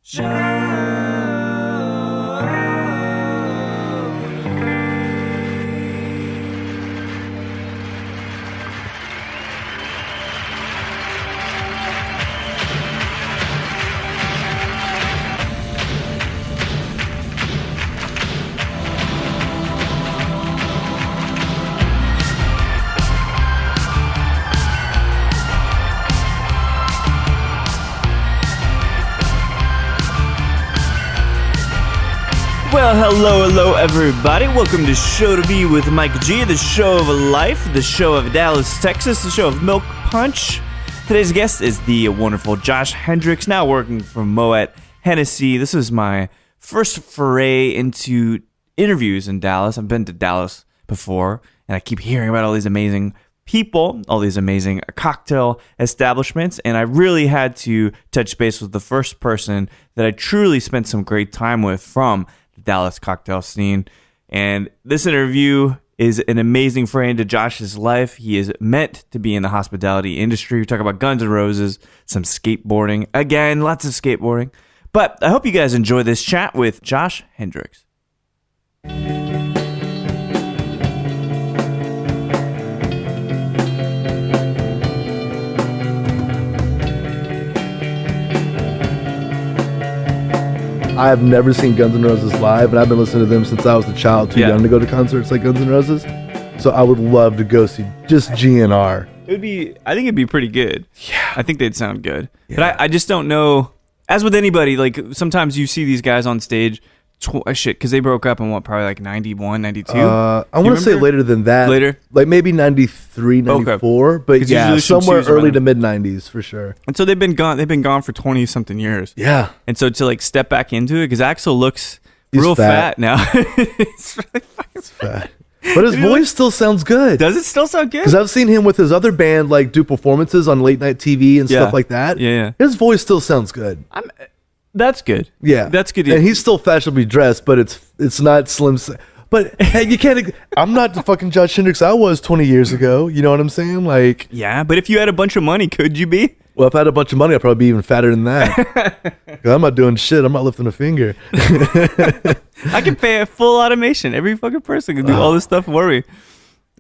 Well, hello, everybody. Welcome to Show to Be with Mike G, the show of life, the show of Dallas, Texas, the show of Milk Punch. Today's guest is the wonderful Josh Hendrix, now working for Moet-Hennessey. This is my first foray into interviews in Dallas. I've been to Dallas before, and I keep hearing about all these amazing people, all these amazing cocktail establishments, and I really had to touch base with the first person that I truly spent some great time with from the Dallas cocktail scene. And this interview is an amazing foray into Josh's life. He is meant to be in the hospitality industry. We talk about Guns N' Roses, some skateboarding. Again, lots of skateboarding. But I hope you guys enjoy this chat with Josh Hendrix. I have never seen Guns N' Roses live, and I've been listening to them since I was a child, too young to go to concerts like Guns N' Roses. So I would love to go see just GNR. I think it'd be pretty good. Yeah. I think they'd sound good. Yeah. But I just don't know. As with anybody, like sometimes you see these guys on stage, because they broke up in probably like 91, 92? I want to say later than that. Later? Like maybe 93, 94. Okay. But yeah, somewhere early to mid-90s for sure. And so they've been gone for 20-something years. Yeah. And so to like step back into it, because Axl looks real fat now. It's really fucking fat. But his voice still sounds good. Does it still sound good? Because I've seen him with his other band like do performances on late night TV and stuff like that. Yeah. His voice still sounds good. That's good. Yeah. That's good. And he's still fashionably dressed, but it's not slim. But hey, you can't. I'm not the fucking Josh Hendrix I was 20 years ago. You know what I'm saying? Like, yeah, but if you had a bunch of money, could you be? Well, if I had a bunch of money, I'd probably be even fatter than that. I'm not doing shit. I'm not lifting a finger. I can pay a full automation. Every fucking person can do all this stuff for me.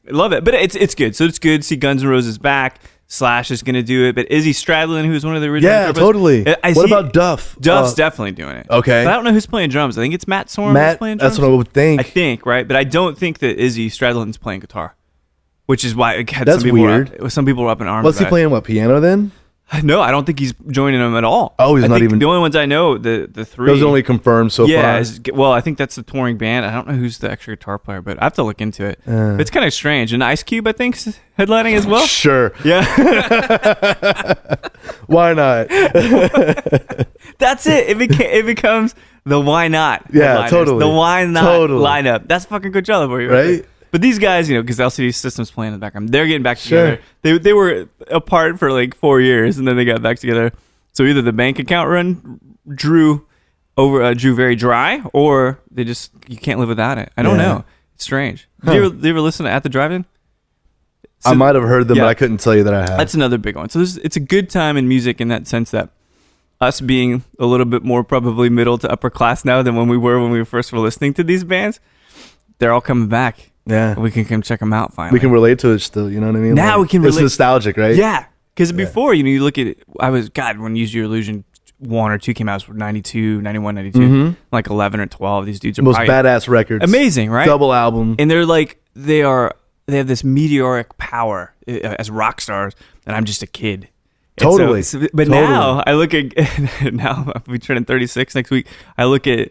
I love it. But it's good. So it's good to see Guns N' Roses back. Slash is going to do it, but Izzy Stradlin, who's one of the original drummers, totally. What about Duff? Duff's definitely doing it. Okay. But I don't know who's playing drums. I think it's Matt Sorum who's playing drums. That's what I would think. I think, right? But I don't think that Izzy Stradlin's playing guitar, which is why it had that's weird. Some people were up in arms. Was he playing piano then? No, I don't think he's joining them at all. Oh, he's not even. The only ones I know, the three. Those only confirmed so far. Well, I think that's the touring band. I don't know who's the extra guitar player, but I have to look into it. It's kind of strange. And Ice Cube, I think, is headlining as well. Sure. Yeah. Why not? That's it. It becomes the why not. Yeah, totally. The why not lineup. That's fucking Coachella for you, right? But these guys, because LCD System's playing in the background, they're getting back together. They were apart for like 4 years, and then they got back together. So either the bank account run drew very dry, or you can't live without it. I don't know. It's strange. Huh. Did you ever listen to At the Drive-In? So, I might have heard them, but I couldn't tell you that I have. That's another big one. So it's a good time in music in that sense that us being a little bit more probably middle to upper class now than when we first were listening to these bands, they're all coming back. Yeah. We can come check them out finally. We can relate to it still, you know what I mean? Now we can relate. It's nostalgic, right? Yeah. Because before, you look at it, when Use Your Illusion 1 or 2 came out, it was 92, 91, 92. Mm-hmm. Like 11 or 12. These dudes are most badass records. Amazing, right? Double album. And they're like, they have this meteoric power as rock stars, and I'm just a kid. Totally. Now, I look at, now I'll be turning 36 next week, I look at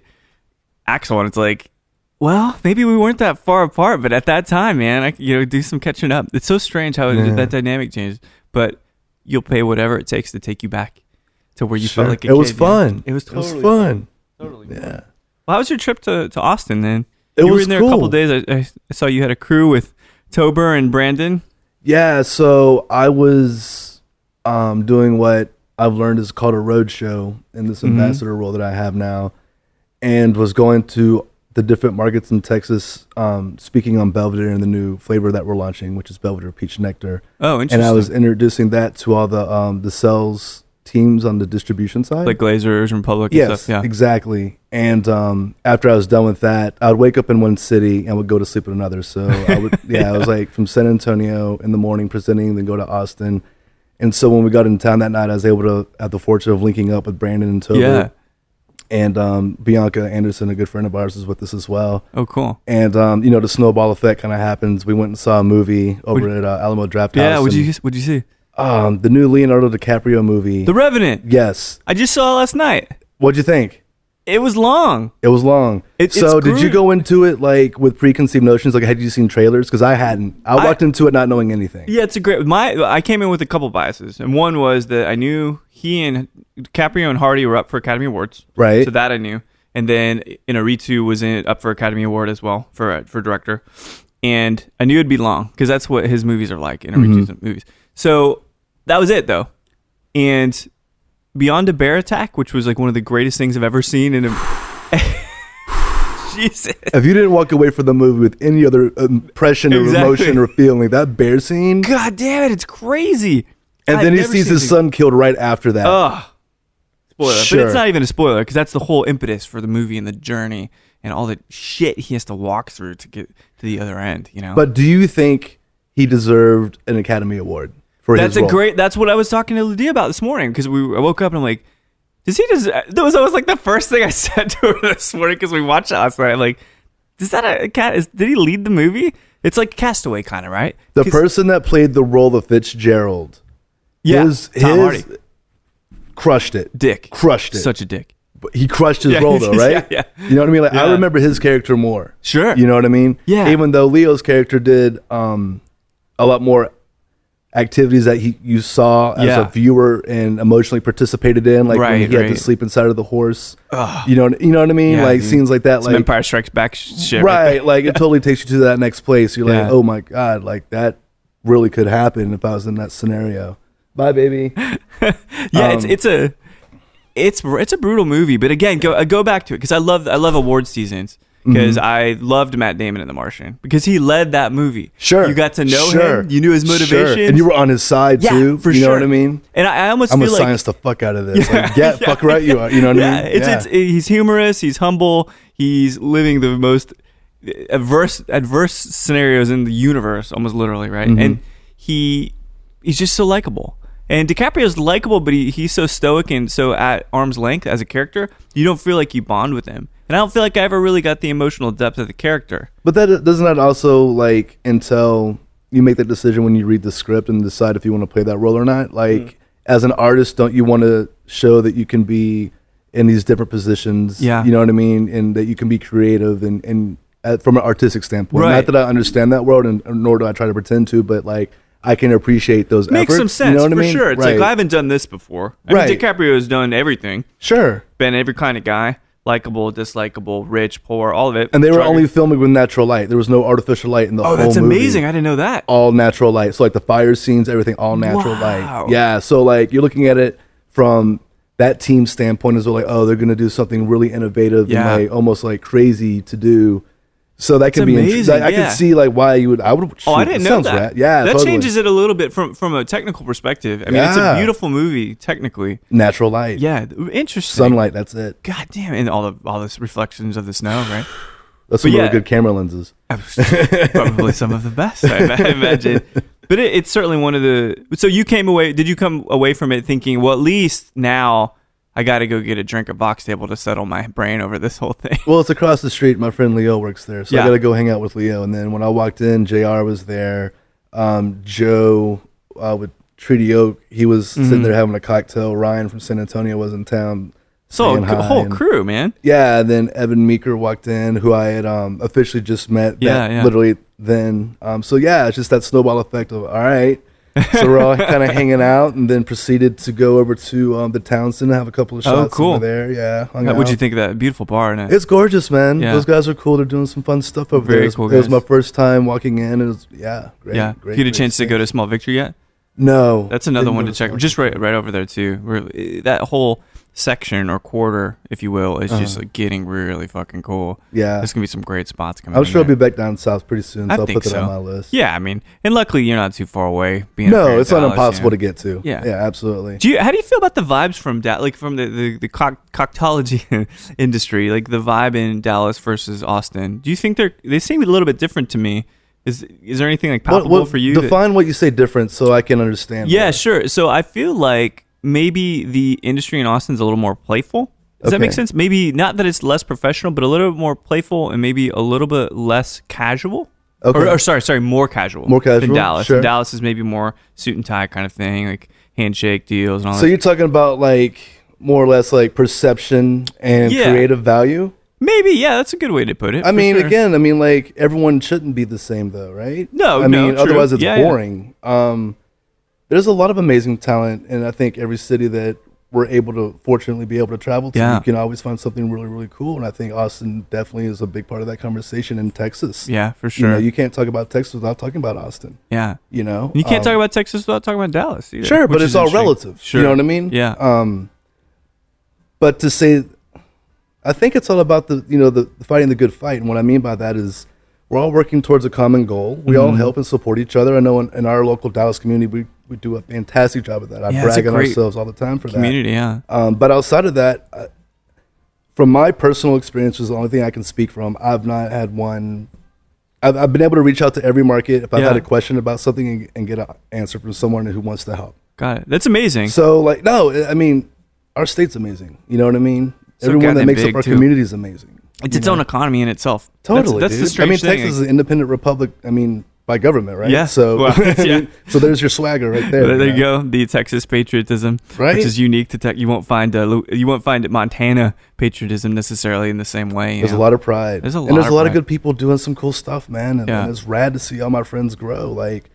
Axl, and it's like, well, maybe we weren't that far apart, but at that time, man, I do some catching up. It's so strange how that dynamic changes, but you'll pay whatever it takes to take you back to where you felt like a kid. It was fun. It was totally fun. Totally. Yeah. Fun. Well, how was your trip to Austin then? You were in there a couple of days. I saw you had a crew with Tober and Brandon. Yeah, so I was doing what I've learned is called a road show in this ambassador role that I have now, and was going to the different markets in Texas, speaking on Belvedere and the new flavor that we're launching, which is Belvedere Peach Nectar. Oh, interesting. And I was introducing that to all the sales teams on the distribution side. Like Glazers and Republic and Yes, stuff. Yeah. exactly. And after I was done with that, I would wake up in one city and would go to sleep in another. So I would, I was like from San Antonio in the morning presenting, then go to Austin. And so when we got in town that night, I was able to have the fortune of linking up with Brandon and Toby. Yeah. And Bianca Anderson, a good friend of ours, is with us as well. Oh, cool. And the snowball effect kind of happens. We went and saw a movie over at Alamo Draft House. Yeah, what'd you see? The new Leonardo DiCaprio movie. The Revenant. Yes. I just saw it last night. What'd you think? It was long. It was long. So did you go into it like with preconceived notions? Like, had you seen trailers? Because I hadn't. I walked into it not knowing anything. Yeah, it's a great. I came in with a couple biases, and one was that I knew he and DiCaprio and Hardy were up for Academy Awards. Right. So that I knew, and then Inarritu was up for Academy Award as well for director, and I knew it'd be long because that's what his movies are like. Inarritu's movies. So that was it though, and Beyond a Bear Attack, which was like one of the greatest things I've ever seen in a Jesus. If you didn't walk away from the movie with any other impression or emotion or feeling, that bear scene. God damn it, it's crazy. And then he sees his son killed right after that. Ugh. Spoiler. Sure. But it's not even a spoiler because that's the whole impetus for the movie and the journey and all the shit he has to walk through to get to the other end, you know? But do you think he deserved an Academy Award? That's that's what I was talking to Lydia about this morning because I woke up and I'm like, does he deserve? That was like the first thing I said to her this morning because we watched it last night. I'm like, is that a cat? Did he lead the movie? It's like Castaway kind of, right? The person that played the role of Fitzgerald, Tom Hardy, crushed it. Crushed it. Such a dick. But he crushed his role though, right? Yeah. You know what I mean? Like I remember his character more. Sure. You know what I mean? Yeah. Even though Leo's character did a lot more activities that you saw as a viewer and emotionally participated in, like when he had to sleep inside of the horse. You know what I mean? Yeah, like scenes like that, like Empire Strikes Back shit. Right. Like it totally takes you to that next place. You're like, oh my God, like that really could happen if I was in that scenario. Bye, baby. It's a brutal movie, but again, go back to it because I love award seasons. Because I loved Matt Damon in The Martian because he led that movie. Sure, you got to know him. You knew his motivation, and you were on his side too. For you know sure. what I mean? And I almost I'm feel gonna science the fuck out of this. Fuck right you are. You know what I mean? He's humorous. He's humble. He's living the most adverse scenarios in the universe, almost literally, right? And he's just so likable. And DiCaprio's likable, but he's so stoic and so at arm's length as a character. You don't feel like you bond with him. And I don't feel like I ever really got the emotional depth of the character. But doesn't that also like until you make that decision when you read the script and decide if you want to play that role or not? Like as an artist, don't you want to show that you can be in these different positions? Yeah. You know what I mean? And that you can be creative and from an artistic standpoint. Right. Not that I understand that world and nor do I try to pretend to, but like I can appreciate those Makes efforts. some sense, you know what I mean? for sure. It's like I haven't done this before. I mean, DiCaprio has done everything. Sure. Been every kind of guy. Likeable, dislikable, rich, poor, all of it. And they were only filming with natural light. There was no artificial light in the whole movie. Oh, that's amazing. I didn't know that. All natural light. So like the fire scenes, everything, all natural light. Yeah. So like you're looking at it from that team standpoint as well, like, oh, they're going to do something really innovative and like almost like crazy to do. So that can be amazing. I can see like why I would. I didn't know that. Rad. Yeah, that changes it a little bit from a technical perspective. I mean, it's a beautiful movie technically. Natural light. Yeah, interesting. Sunlight. That's it. God damn, and all the reflections of the snow, right? That's some really good camera lenses. Probably some of the best, I imagine. But it's certainly one of the. So you came away. Did you come away from it thinking, well, at least now I got to go get a drink at Box Table to settle my brain over this whole thing? Well, it's across the street. My friend Leo works there, so I got to go hang out with Leo. And then when I walked in, JR was there. Joe with Treaty Oak, he was sitting there having a cocktail. Ryan from San Antonio was in town. So a whole crew, man. Yeah, and then Evan Meeker walked in, who I had officially just met. Literally then. So yeah, it's just that snowball effect of, all right. So we're all kind of hanging out, and then proceeded to go over to the Townsend and have a couple of shots over there. Yeah. What'd you think of that beautiful bar? It's gorgeous, man. Yeah. Those guys are cool. They're doing some fun stuff over there. Cool it was my first time walking in. It was, great. Yeah. Great, you had a chance to go to Small Victory yet? No. That's another one to check. Just right over there, too. That whole section or quarter, if you will, is just like getting really fucking cool. Yeah. There's gonna be some great spots coming. I'm sure I'll be back down south pretty soon, so I'll put that on my list. Yeah, I mean, and luckily you're not too far away. No, it's not impossible to get to. Yeah, absolutely. How do you feel about the vibes from like from the coctology industry, like the vibe in Dallas versus Austin? Do you think they seem a little bit different to me? Is there anything like palpable for you? Define what you say different so I can understand. Yeah, sure. So I feel like maybe the industry in Austin's a little more playful. Does that make sense? Maybe not that it's less professional, but a little bit more playful and maybe a little bit less casual. Okay. Or sorry, more casual. More casual than Dallas. Sure. And Dallas is maybe more suit and tie kind of thing, like handshake deals and all that. So you're talking about like more or less like perception and creative value? Maybe, yeah, that's a good way to put it. I mean, again, like everyone shouldn't be the same though, right? No, otherwise it's boring. Yeah. There's a lot of amazing talent, and I think every city that we're able to fortunately be able to travel to, you can always find something really, really cool. And I think Austin definitely is a big part of that conversation in Texas. Yeah, for sure. You can't talk about Texas without talking about Austin. Yeah. And you can't talk about Texas without talking about Dallas either. Sure, but it's all relative. Sure. You know what I mean? Yeah. But to say, I think it's all about the fighting the good fight. And what I mean by that is we're all working towards a common goal. We all help and support each other. I know in our local Dallas community, we do a fantastic job of that. I brag on ourselves all the time for community, that. But outside of that, from my personal experience, is the only thing I can speak from. I've not had one. I've been able to reach out to every market if I've had a question about something and get an answer from someone who wants to help. Got it. That's amazing. So our state's amazing. You know what I mean? Everyone that makes up our community is amazing. It's its own economy in itself. Totally, that's the strange thing. Texas is an independent republic. By government, right? Yeah. So, so there's your swagger right there. There you go. The Texas patriotism, right? Which is unique to Texas. You won't find Montana patriotism necessarily in the same way. There's a lot of pride. There's a lot of good people doing some cool stuff, man. And it's rad to see all my friends grow. Like,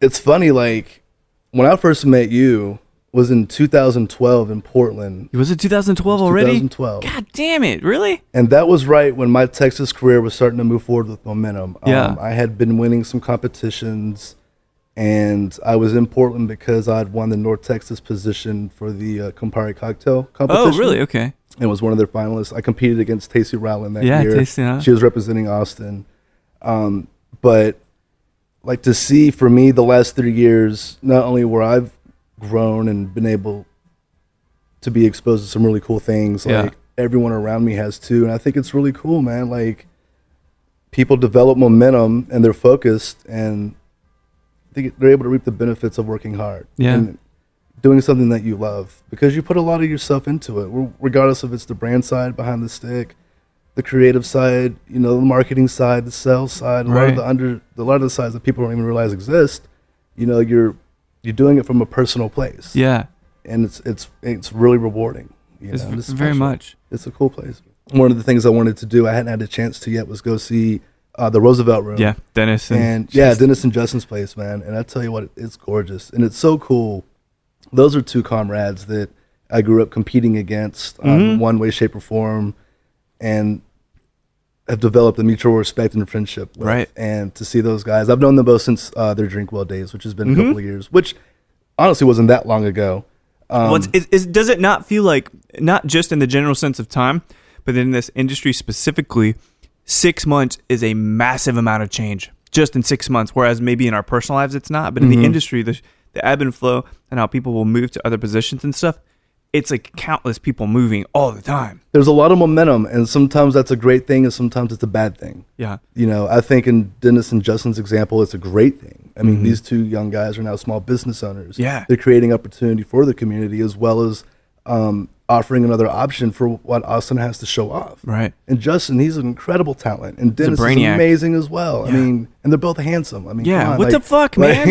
it's funny. Like, when I first met you was in 2012 in Portland. It was in 2012 already? 2012. God damn it, really? And that was right when my Texas career was starting to move forward with momentum. Yeah. I had been winning some competitions, and I was in Portland because I'd won the North Texas position for the Campari cocktail competition. Oh, really? Okay. And was one of their finalists. I competed against Tacey Rowland that year. Tacey, huh? She was representing Austin. But like to see for me the last 3 years, not only where I've grown and been able to be exposed to some really cool things, like everyone around me has too. And I think it's really cool, man. Like people develop momentum and they're focused, and I think they're able to reap the benefits of working hard and doing something that you love, because you put a lot of yourself into it, regardless if it's the brand side behind the stick, the creative side, the marketing side, the sales side, a lot of the sides that people don't even realize exist. You're doing it from a personal place. Yeah. And it's really rewarding. It's very much. It's a cool place. One of the things I wanted to do, I hadn't had a chance to yet, was go see the Roosevelt Room. Yeah, Denison. And Denison Justin's place, man. And I tell you what, it's gorgeous. And it's so cool. Those are two comrades that I grew up competing against in one way, shape, or form, and have developed a mutual respect and friendship with. Right. And to see those guys, I've known them both since their Drinkwell days, which has been a couple of years, which honestly wasn't that long ago. Does it not feel like, not just in the general sense of time, but in this industry specifically, 6 months is a massive amount of change just in 6 months, whereas maybe in our personal lives it's not, but in the industry, the ebb and flow and how people will move to other positions and stuff, it's like countless people moving all the time. There's a lot of momentum, and sometimes that's a great thing, and sometimes it's a bad thing. Yeah. I think in Dennis and Justin's example, it's a great thing. I mean, these two young guys are now small business owners. Yeah. They're creating opportunity for the community, as well as offering another option for what Austin has to show off. Right. And Justin, he's an incredible talent, and Dennis is amazing as well. Yeah. I mean, and they're both handsome. I mean, come on, what the fuck, man?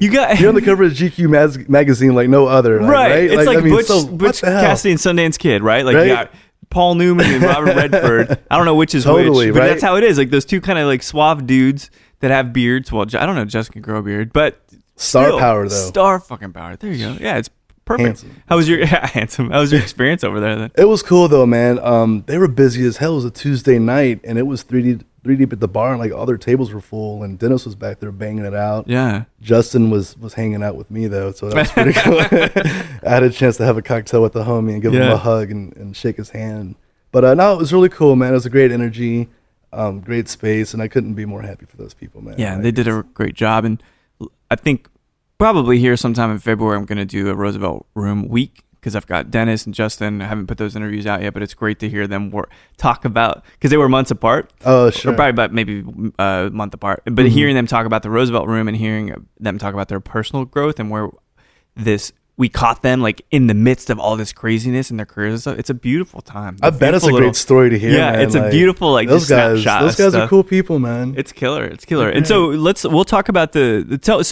You're on the cover of GQ magazine like no other. Right. It's like Butch the hell? Cassidy and Sundance Kid, right? Like you got Paul Newman and Robert Redford. I don't know which is which, but that's how it is. Like those two kind of like suave dudes that have beards. Well, I don't know if Jessica can grow a beard, but star power though. Star fucking power. There you go. Yeah, it's perfect. Handsome. How was your handsome? How was your experience over there then? It was cool though, man. They were busy as hell. It was a Tuesday night, and it was 3D three deep at the bar, and like all their tables were full, and Dennis was back there banging it out. Yeah. Justin was hanging out with me though, so that was pretty cool. I had a chance to have a cocktail with the homie and give him a hug and shake his hand. But no, it was really cool, man. It was a great energy, great space, and I couldn't be more happy for those people, man. Yeah, they did a great job, and I think probably here sometime in February I'm going to do a Roosevelt Room week, because I've got Dennis and Justin. I haven't put those interviews out yet, but it's great to hear them talk about, because they were months apart. Oh, sure. Or probably about maybe a month apart. But hearing them talk about the Roosevelt Room and hearing them talk about their personal growth and where we caught them like in the midst of all this craziness in their careers and stuff. It's a beautiful time. I bet it's a great story to hear. Yeah, man. It's a beautiful like those guys. Snapshot. Those guys are cool people, man. It's killer. It's killer. And so we'll talk about so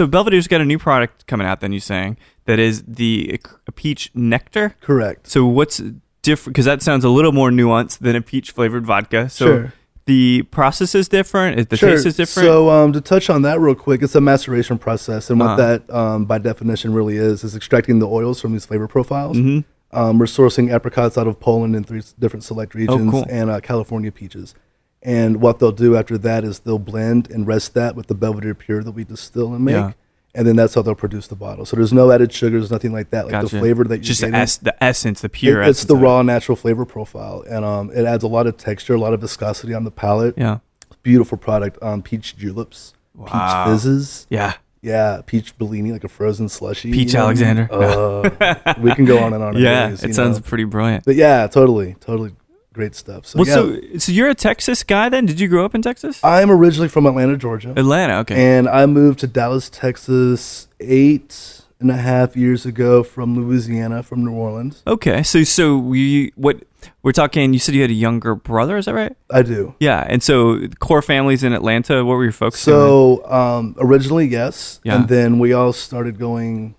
Belvedere's got a new product coming out. Then you're saying that is a peach nectar. Correct. So what's different? Because that sounds a little more nuanced than a peach flavored vodka. So sure. The process is different. The taste is different. So to touch on that real quick, it's a maceration process, and what that by definition really is extracting the oils from these flavor profiles. We're sourcing apricots out of Poland in 3 different select regions, and California peaches. And what they'll do after that is they'll blend and rest that with the Belvedere pure that we distill and make. Yeah. And then that's how they'll produce the bottle. So there's no added sugars, nothing like that. Like the flavor that you're just getting, the essence, the pure essence. It's the raw, natural flavor profile. And it adds a lot of texture, a lot of viscosity on the palate. Yeah. Beautiful product. Peach juleps, peach fizzes. Yeah. Yeah, peach Bellini, like a frozen slushy. Peach Alexander. We can go on and on. Yeah, it sounds pretty brilliant. But yeah, totally great stuff. So, so you're a Texas guy then? Did you grow up in Texas? I'm originally from Atlanta, Georgia. Atlanta, okay. And I moved to Dallas, Texas 8.5 years ago from Louisiana, from New Orleans. Okay, so we're talking, you said you had a younger brother, is that right? I do. Yeah, and so core families in Atlanta, what were your folks doing? So originally, yes. Yeah. And then we all started going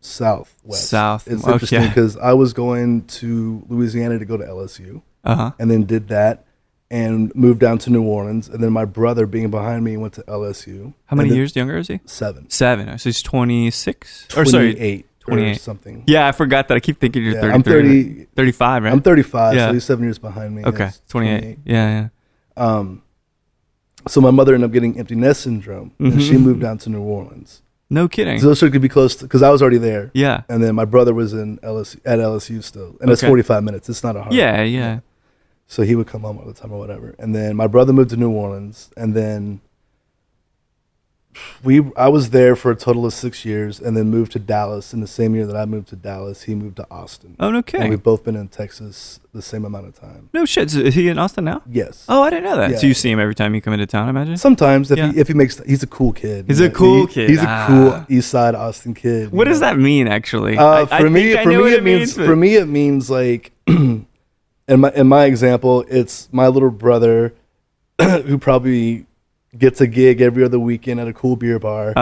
southwest. It's interesting because I was going to Louisiana to go to LSU. And then did that and moved down to New Orleans. And then my brother, being behind me, went to LSU. How many years younger is he? 7. So he's 26? 28. 28 or something. Yeah, I forgot that. I keep thinking you're 30. I'm 30. 35, right? I'm 35, so he's 7 years behind me. Okay, 28. Yeah. So my mother ended up getting empty nest syndrome, and she moved down to New Orleans. No kidding. So she could be close because I was already there. Yeah. And then my brother was at LSU still, and it's 45 minutes. It's not a hard. Yeah. So he would come home all the time or whatever. And then my brother moved to New Orleans, and then I was there for a total of 6 years, and then moved to Dallas. In the same year that I moved to Dallas, he moved to Austin. Oh, no kidding. And we've both been in Texas the same amount of time. No shit. So is he in Austin now? Yes. Oh, I didn't know that. Yeah. So you see him every time you come into town, I imagine? Sometimes if he makes, he's a cool kid. He's a cool kid. He's a cool East Side Austin kid. What does that mean, actually? For me, it means like, in my example, it's my little brother who probably gets a gig every other weekend at a cool beer bar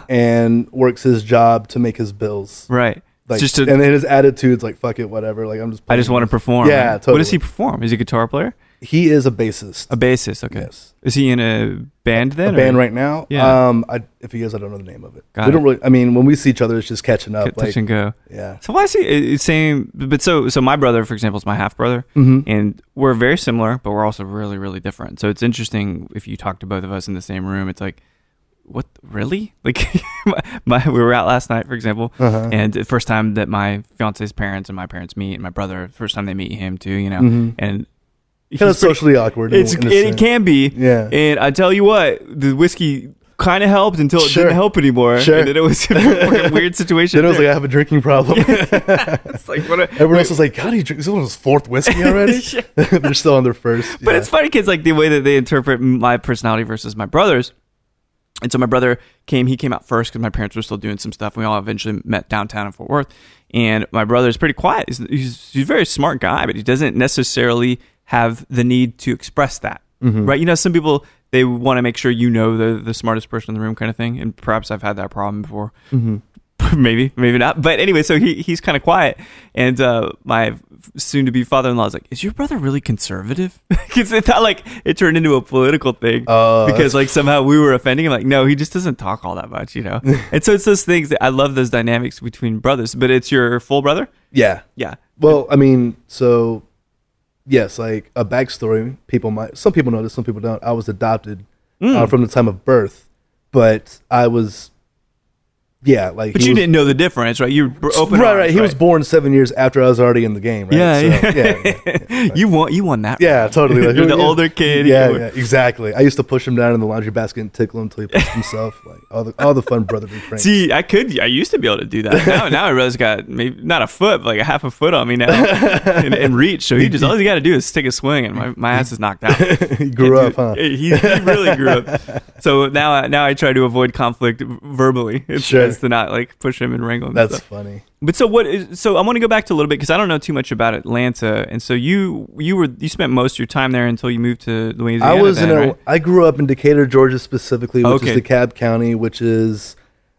and works his job to make his bills. Right. Like, and then his attitude's like, fuck it, whatever. Like, I just want to perform. Yeah, right? Totally. What does he perform? Is he a guitar player? He is a bassist. A bassist, okay. Yes. Is he in a band then? A band right now? Yeah. If he is, I don't know the name of it. We don't really. I mean, when we see each other, it's just catching up. Touch and go. Yeah. So why is he saying? But so my brother, for example, is my half brother, and we're very similar, but we're also really, really different. So it's interesting if you talk to both of us in the same room. It's like, what, really? Like, we were out last night, for example, and the first time that my fiance's parents and my parents meet, and my brother, first time they meet him too, and. Kind of socially awkward. It can be. Yeah. And I tell you what, the whiskey kind of helped until it didn't help anymore. Sure. And then it was a fucking weird situation. Then it was like, I have a drinking problem. It's like, everyone else was like, God, he drinks his 4th whiskey already? They're still on their first. But it's funny because like the way that they interpret my personality versus my brother's. And so my brother he came out first because my parents were still doing some stuff. We all eventually met downtown in Fort Worth. And my brother's pretty quiet. He's a very smart guy, but he doesn't necessarily have the need to express that, right? Some people, they want to make sure the smartest person in the room kind of thing, and perhaps I've had that problem before. Maybe not, but anyway, so he's kind of quiet, and my soon-to-be father-in-law is like, is your brother really conservative? Because it thought like it turned into a political thing because like somehow we were offending him. Like, no, he just doesn't talk all that much, And so it's those things that I love, those dynamics between brothers. But it's your full brother? Yeah. Yeah. Well, I mean, so yes, like a backstory. Some people know this, some people don't. I was adopted from the time of birth, but I was. Yeah, like. But you didn't know the difference, right? You were open. Right. He was born 7 years after I was already in the game, right? Yeah. You won that. Yeah, round. totally. Like, You're the older kid. Yeah, exactly. I used to push him down in the laundry basket and tickle him until he pushed himself. Like all the fun brotherly pranks. See, I used to be able to do that. Now I realize got maybe not a foot, but like a half a foot on me now and reach. So all he got to do is take a swing, and my ass is knocked out. He grew up, huh? He really grew up. So now I try to avoid conflict verbally. Sure. To not like push him and wrangle him. That's funny. But so I want to go back to a little bit because I don't know too much about Atlanta, and so you spent most of your time there until you moved to Louisiana. I grew up in Decatur, Georgia specifically, which is DeKalb County, which is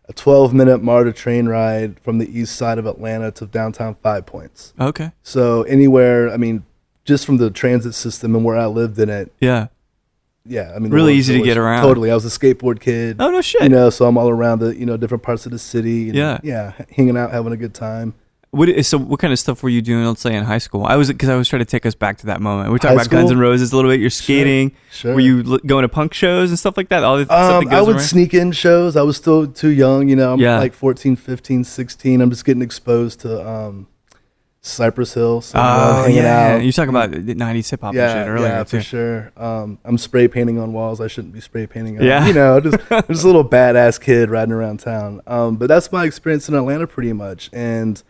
a 12-minute MARTA train ride from the east side of Atlanta to downtown 5 Points. Okay. So anywhere, I mean, just from the transit system and where I lived in it. Yeah. Yeah, I mean, really easy to get around. Totally, I was a skateboard kid. Oh no shit! So I'm all around the different parts of the city. And, hanging out, having a good time. What kind of stuff were you doing? Let's say in high school. I was trying to take us back to that moment. We're talking about Guns N' Roses a little bit. You're skating. Sure. Were you going to punk shows and stuff like that? All the stuff that goes I would around? sneak in shows. I was still too young. I'm like 14, 15, 16. I'm just getting exposed to Cypress Hill. So hanging out. You talk about 90s hip hop and shit earlier. Yeah, for sure. I'm spray painting on walls I shouldn't be spray painting on. Yeah. Just a little badass kid riding around town. But that's my experience in Atlanta pretty much. And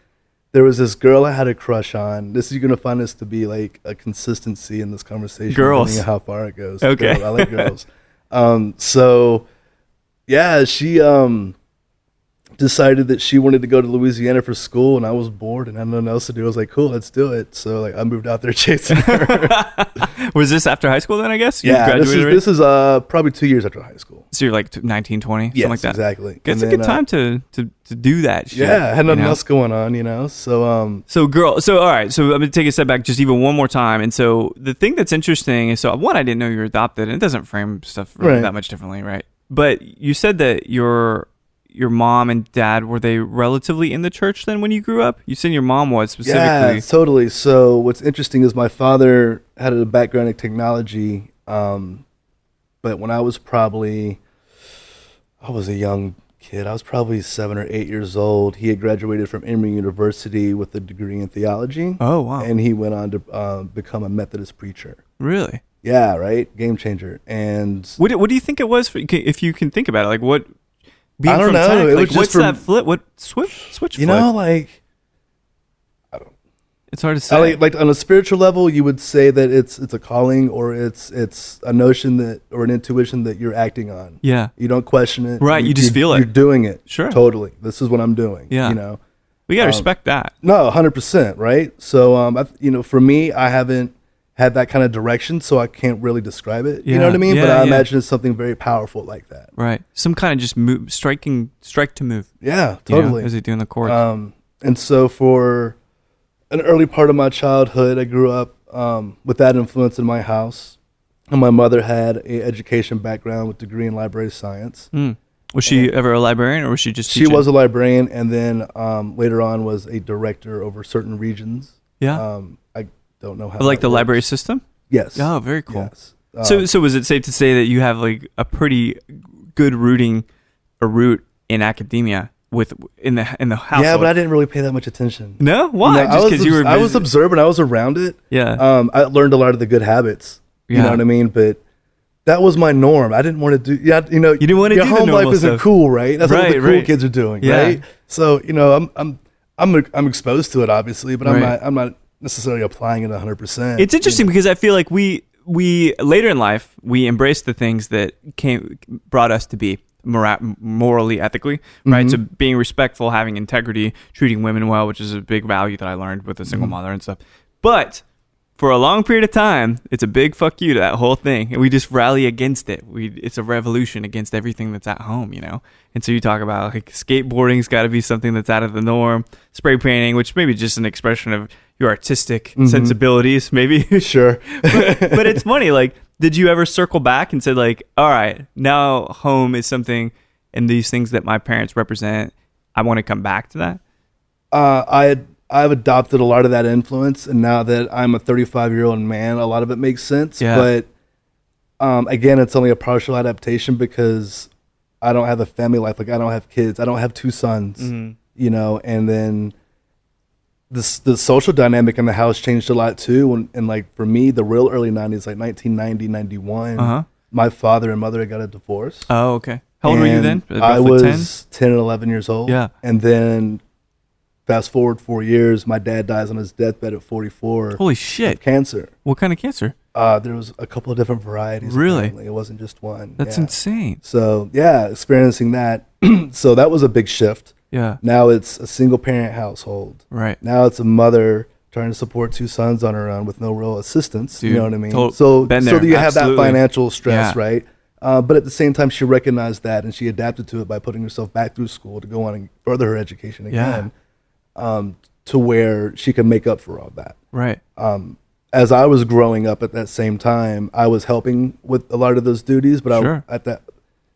there was this girl I had a crush on. You're going to find this to be like a consistency in this conversation. Girls. Depending on how far it goes. Okay. Girls, I like girls. She decided that she wanted to go to Louisiana for school, and I was bored and had nothing else to do. I was like, cool, let's do it. So I moved out there chasing her. Was this after high school then, I guess? This is probably 2 years after high school. So you're like 19, 20, something like that? Exactly. It's a good time to do that shit. Yeah, I had nothing else going on, So all right, so I'm going to take a step back just even one more time. And so the thing that's interesting is, one, I didn't know you were adopted, and it doesn't frame stuff really that much differently, right? But you said that your mom and dad, were they relatively in the church then when you grew up? You said your mom was specifically. Yeah, totally. So what's interesting is my father had a background in technology, but when I was a young kid. I was probably 7 or 8 years old. He had graduated from Emory University with a degree in theology. Oh, wow. And he went on to become a Methodist preacher. Really? Yeah, right? Game changer. And what do you think it was, if you can think about it? Like, what... I don't know. Tech, it like, was what's just that flip? What switch? You flip? know, like, I don't. It's hard to say. Like on a spiritual level, you would say that it's a calling, or it's a notion that, or an intuition that you're acting on. Yeah. You don't question it. Right. You just feel it. You're doing it. Sure. Totally. This is what I'm doing. Yeah. You know. We gotta respect that. No, 100%. Right. So, for me, I haven't had that kind of direction, so I can't really describe it. Yeah. You know what I mean? Yeah, but I imagine it's something very powerful like that. Right. Some kind of just strike to move. Yeah, totally. As they do in the chords. And so for an early part of my childhood, I grew up with that influence in my house. And my mother had an education background with a degree in library science. Was she ever a librarian, or was she just teaching? She was a librarian, and then later on was a director over certain regions. Yeah. I don't know how. Like the works. library system? Yes. Oh, very cool. Yes. So was it safe to say that you have like a pretty good root in academia in the household? Yeah, but I didn't really pay that much attention. No? Why? Just because you were busy? I was observant. I was around it. Yeah. I learned a lot of the good habits. You know what I mean? But that was my norm. I didn't want to do. Yeah, you didn't want to do the normal life isn't stuff. Cool, right? That's what the cool kids are doing, right? So I'm exposed to it, obviously, but I'm not necessarily applying it 100%. It's interesting because I feel like we later in life we embrace the things that brought us to be morally, ethically, right? So being respectful, having integrity, treating women well, which is a big value that I learned with a single mother and stuff. But for a long period of time, it's a big fuck you to that whole thing, and we just rally against it. It's a revolution against everything that's at home, And so you talk about like skateboarding's got to be something that's out of the norm. Spray painting, which maybe just an expression of your artistic sensibilities, maybe. Sure. but it's funny. Like, did you ever circle back and say like, all right, now home is something, and these things that my parents represent, I want to come back to that? I've adopted a lot of that influence, and now that I'm a 35-year-old man, a lot of it makes sense. Yeah. But again, it's only a partial adaptation because I don't have a family life. Like I don't have kids. I don't have 2 sons. You know, and then the social dynamic in the house changed a lot too. And like for me, the real early 90s, like 1990, 91, my father and mother got a divorce. Oh, okay. How old were you then? I was 10 and 11 years old. Yeah. And then fast forward 4 years, my dad dies on his deathbed at 44. Holy shit. Of cancer. What kind of cancer? There was a couple of different varieties. Really? Apparently. It wasn't just one. That's insane. So yeah, experiencing that. So that was a big shift. Yeah. Now it's a single parent household. Right. Now it's a mother trying to support 2 sons on her own with no real assistance. Dude, you know what I mean? so you have that Absolutely. financial stress, Yeah. right? But at the same time, she recognized that and she adapted to it by putting herself back through school to go on and further her education again, to where she could make up for all that. Right. As I was growing up at that same time, I was helping with a lot of those duties, but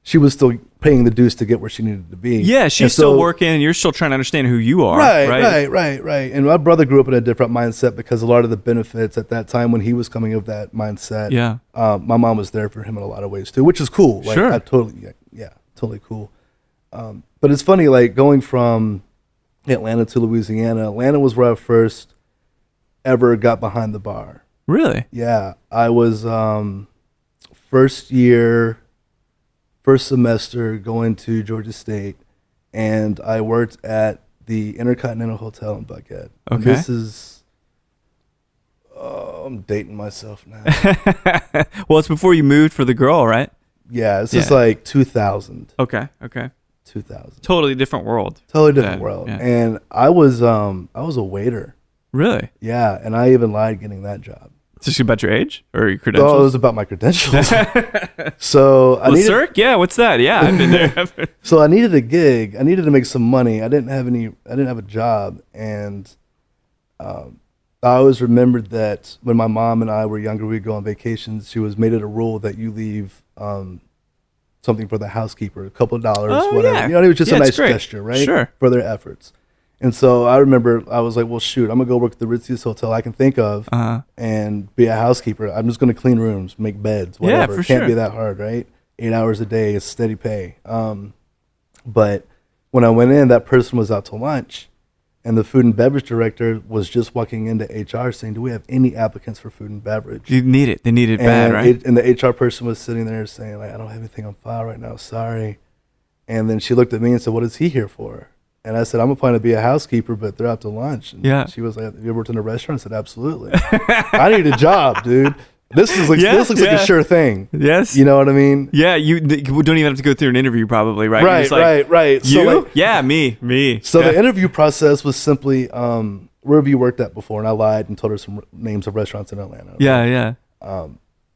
she was still paying the dues to get where she needed to be. Yeah, she's still working, and you're still trying to understand who you are. Right. And my brother grew up in a different mindset because a lot of the benefits at that time when he was coming of that mindset, my mom was there for him in a lot of ways too, which is cool. Like, sure. Totally cool. But it's funny, like going from Atlanta to Louisiana. Atlanta was where I first ever got behind the bar. Really? Yeah. I was first semester going to Georgia State, and I worked at the Intercontinental Hotel in Buckhead. Okay. And this is, I'm dating myself now. Well, it's before you moved for the girl, right? Yeah, this is like 2000. Okay. 2000. Totally different world. Totally different world. Yeah. And I was a waiter. Really? Yeah, and I even lied getting that job. Just about your age or your credentials? Oh, it was about my credentials. So I needed, Cirque? Yeah, what's that? Yeah, I've been there. So I needed a gig. I needed to make some money. I didn't have a job, and I always remembered that when my mom and I were younger, we'd go on vacations. She made it a rule that you leave something for the housekeeper, a couple of dollars, whatever. Yeah. You know, it was just a nice great. gesture, right? Sure. For their efforts. And so I remember I was like, well, shoot, I'm going to go work at the ritziest hotel I can think of and be a housekeeper. I'm just going to clean rooms, make beds, whatever. Yeah, It can't be that hard, right? 8 hours a day is steady pay. But when I went in, that person was out to lunch, and the food and beverage director was just walking into HR saying, do we have any applicants for food and beverage? You need it. They need it bad, right? And the HR person was sitting there saying, like, I don't have anything on file right now, sorry. And then she looked at me and said, what is he here for? And I said, I'm applying to be a housekeeper, but they're out to lunch. And she was like, have you ever worked in a restaurant? I said, absolutely. I need a job, dude. This looks like a sure thing. Yes. You know what I mean? Yeah, you don't even have to go through an interview probably, right? Right. You? So like, me. So the interview process was simply, where have you worked at before? And I lied and told her some names of restaurants in Atlanta. Yeah.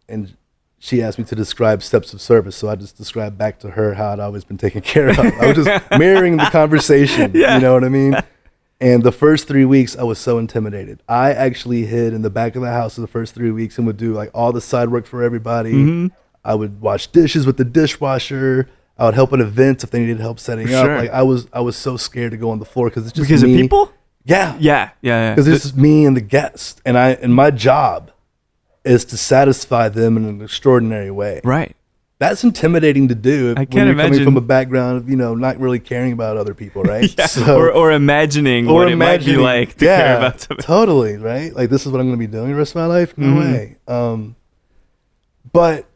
And she asked me to describe steps of service, so I just described back to her how I'd always been taken care of. I was just mirroring the conversation, you know what I mean? And the first 3 weeks, I was so intimidated. I actually hid in the back of the house for the first 3 weeks and would do like all the side work for everybody. Mm-hmm. I would wash dishes with the dishwasher. I would help at events if they needed help setting up. Sure. Like I was so scared to go on the floor because it's just because me. of people. Yeah. Because it's just me and the guest, and my job is to satisfy them in an extraordinary way. Right. That's intimidating to do I can't when you're imagine. coming from a background of, not really caring about other people, right? Or imagining what it might be like to care about somebody. Totally, right? Like, this is what I'm going to be doing the rest of my life? No way. But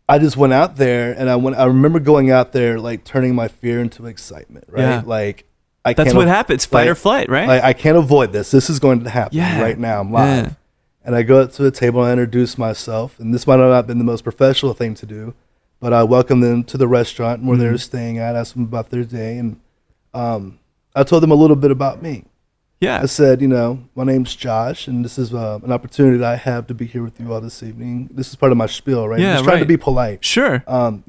I just went out there, and I remember going out there, like, turning my fear into excitement, right? Yeah. Like, that's what happens, fight or flight, right? Like, I can't avoid this. This is going to happen right now. I'm live. Yeah. And I go up to a table and I introduce myself, and this might not have been the most professional thing to do, but I welcome them to the restaurant where they're staying at, asked them about their day, and I told them a little bit about me. Yeah. I said, my name's Josh, and this is an opportunity that I have to be here with you all this evening. This is part of my spiel, right? Yeah, just trying to be polite. Sure. I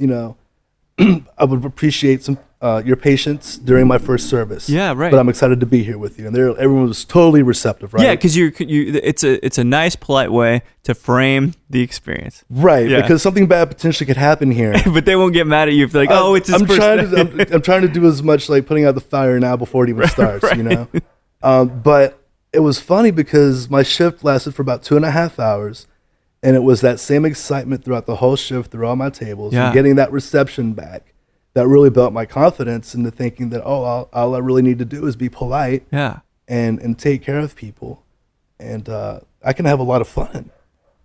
would appreciate some your patience during my first service. Yeah, right. But I'm excited to be here with you, and everyone was totally receptive, right? Yeah, because it's a nice, polite way to frame the experience. Right, because something bad potentially could happen here. But they won't get mad at you if they're like, it's his I'm trying to do as much like putting out the fire now before it even starts, right. But it was funny because my shift lasted for about 2.5 hours, and it was that same excitement throughout the whole shift, through all my tables, and getting that reception back that really built my confidence into thinking that, all I really need to do is be polite and take care of people. And I can have a lot of fun.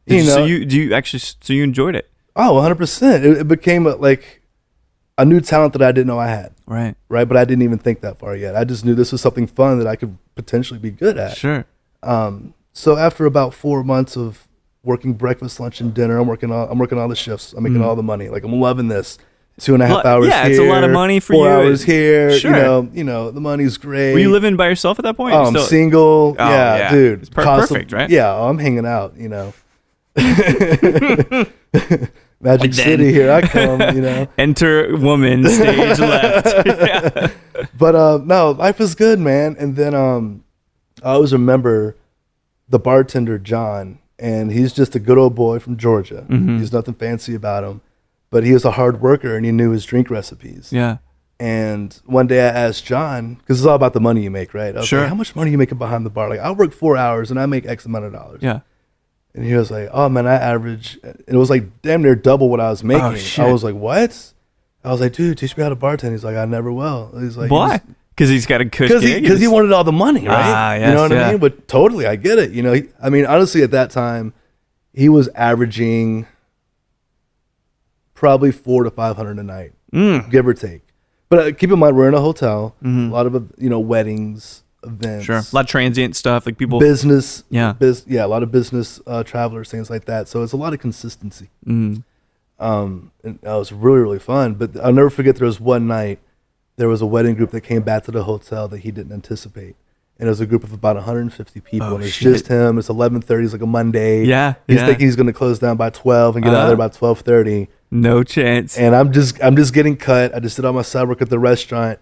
So you enjoyed it? Oh, 100%. It became a new talent that I didn't know I had. Right. But I didn't even think that far yet. I just knew this was something fun that I could potentially be good at. Sure. So after about 4 months of working breakfast, lunch, and dinner, I'm working all the shifts. I'm making all the money. Like, I'm loving this. 2.5 hours here. Yeah, it's a lot of money for 4 you. 4 hours here. Sure. The money's great. Were you living by yourself at that point? Oh, I'm single. Yeah, dude. It's perfect, right? Yeah, I'm hanging out, Magic City, here I come, Enter woman, stage left. Yeah. But no, life is good, man. And then I always remember the bartender, John, and he's just a good old boy from Georgia. There's nothing fancy about him, but he was a hard worker and he knew his drink recipes. Yeah. And one day I asked John, because it's all about the money you make, right? I was like, how much money are you making behind the bar? Like, I work 4 hours and I make X amount of dollars. Yeah. And he was like, oh, man, I average. It was like damn near double what I was making. Oh, shit. I was like, what? I was like, dude, teach me how to bartend. He's like, I never will. He's like, why? Because he's got a cush gig? Because he wanted all the money, right? Yes, you know what I mean? But totally, I get it. Honestly, at that time, he was averaging probably $400 to $500 a night, give or take. But keep in mind, we're in a hotel. A lot of weddings, events. Sure. A lot of transient stuff, like people. Business. Yeah. A lot of business travelers, things like that. So it's a lot of consistency. And it was really, really fun. But I'll never forget, there was one night, there was a wedding group that came back to the hotel that he didn't anticipate. And it was a group of about 150 people. And it's just him. It's 11:30. It's like a Monday. Yeah. He's thinking he's going to close down by 12 and get out of there by 12:30. No chance. And I'm just getting cut. I just did all my side work at the restaurant.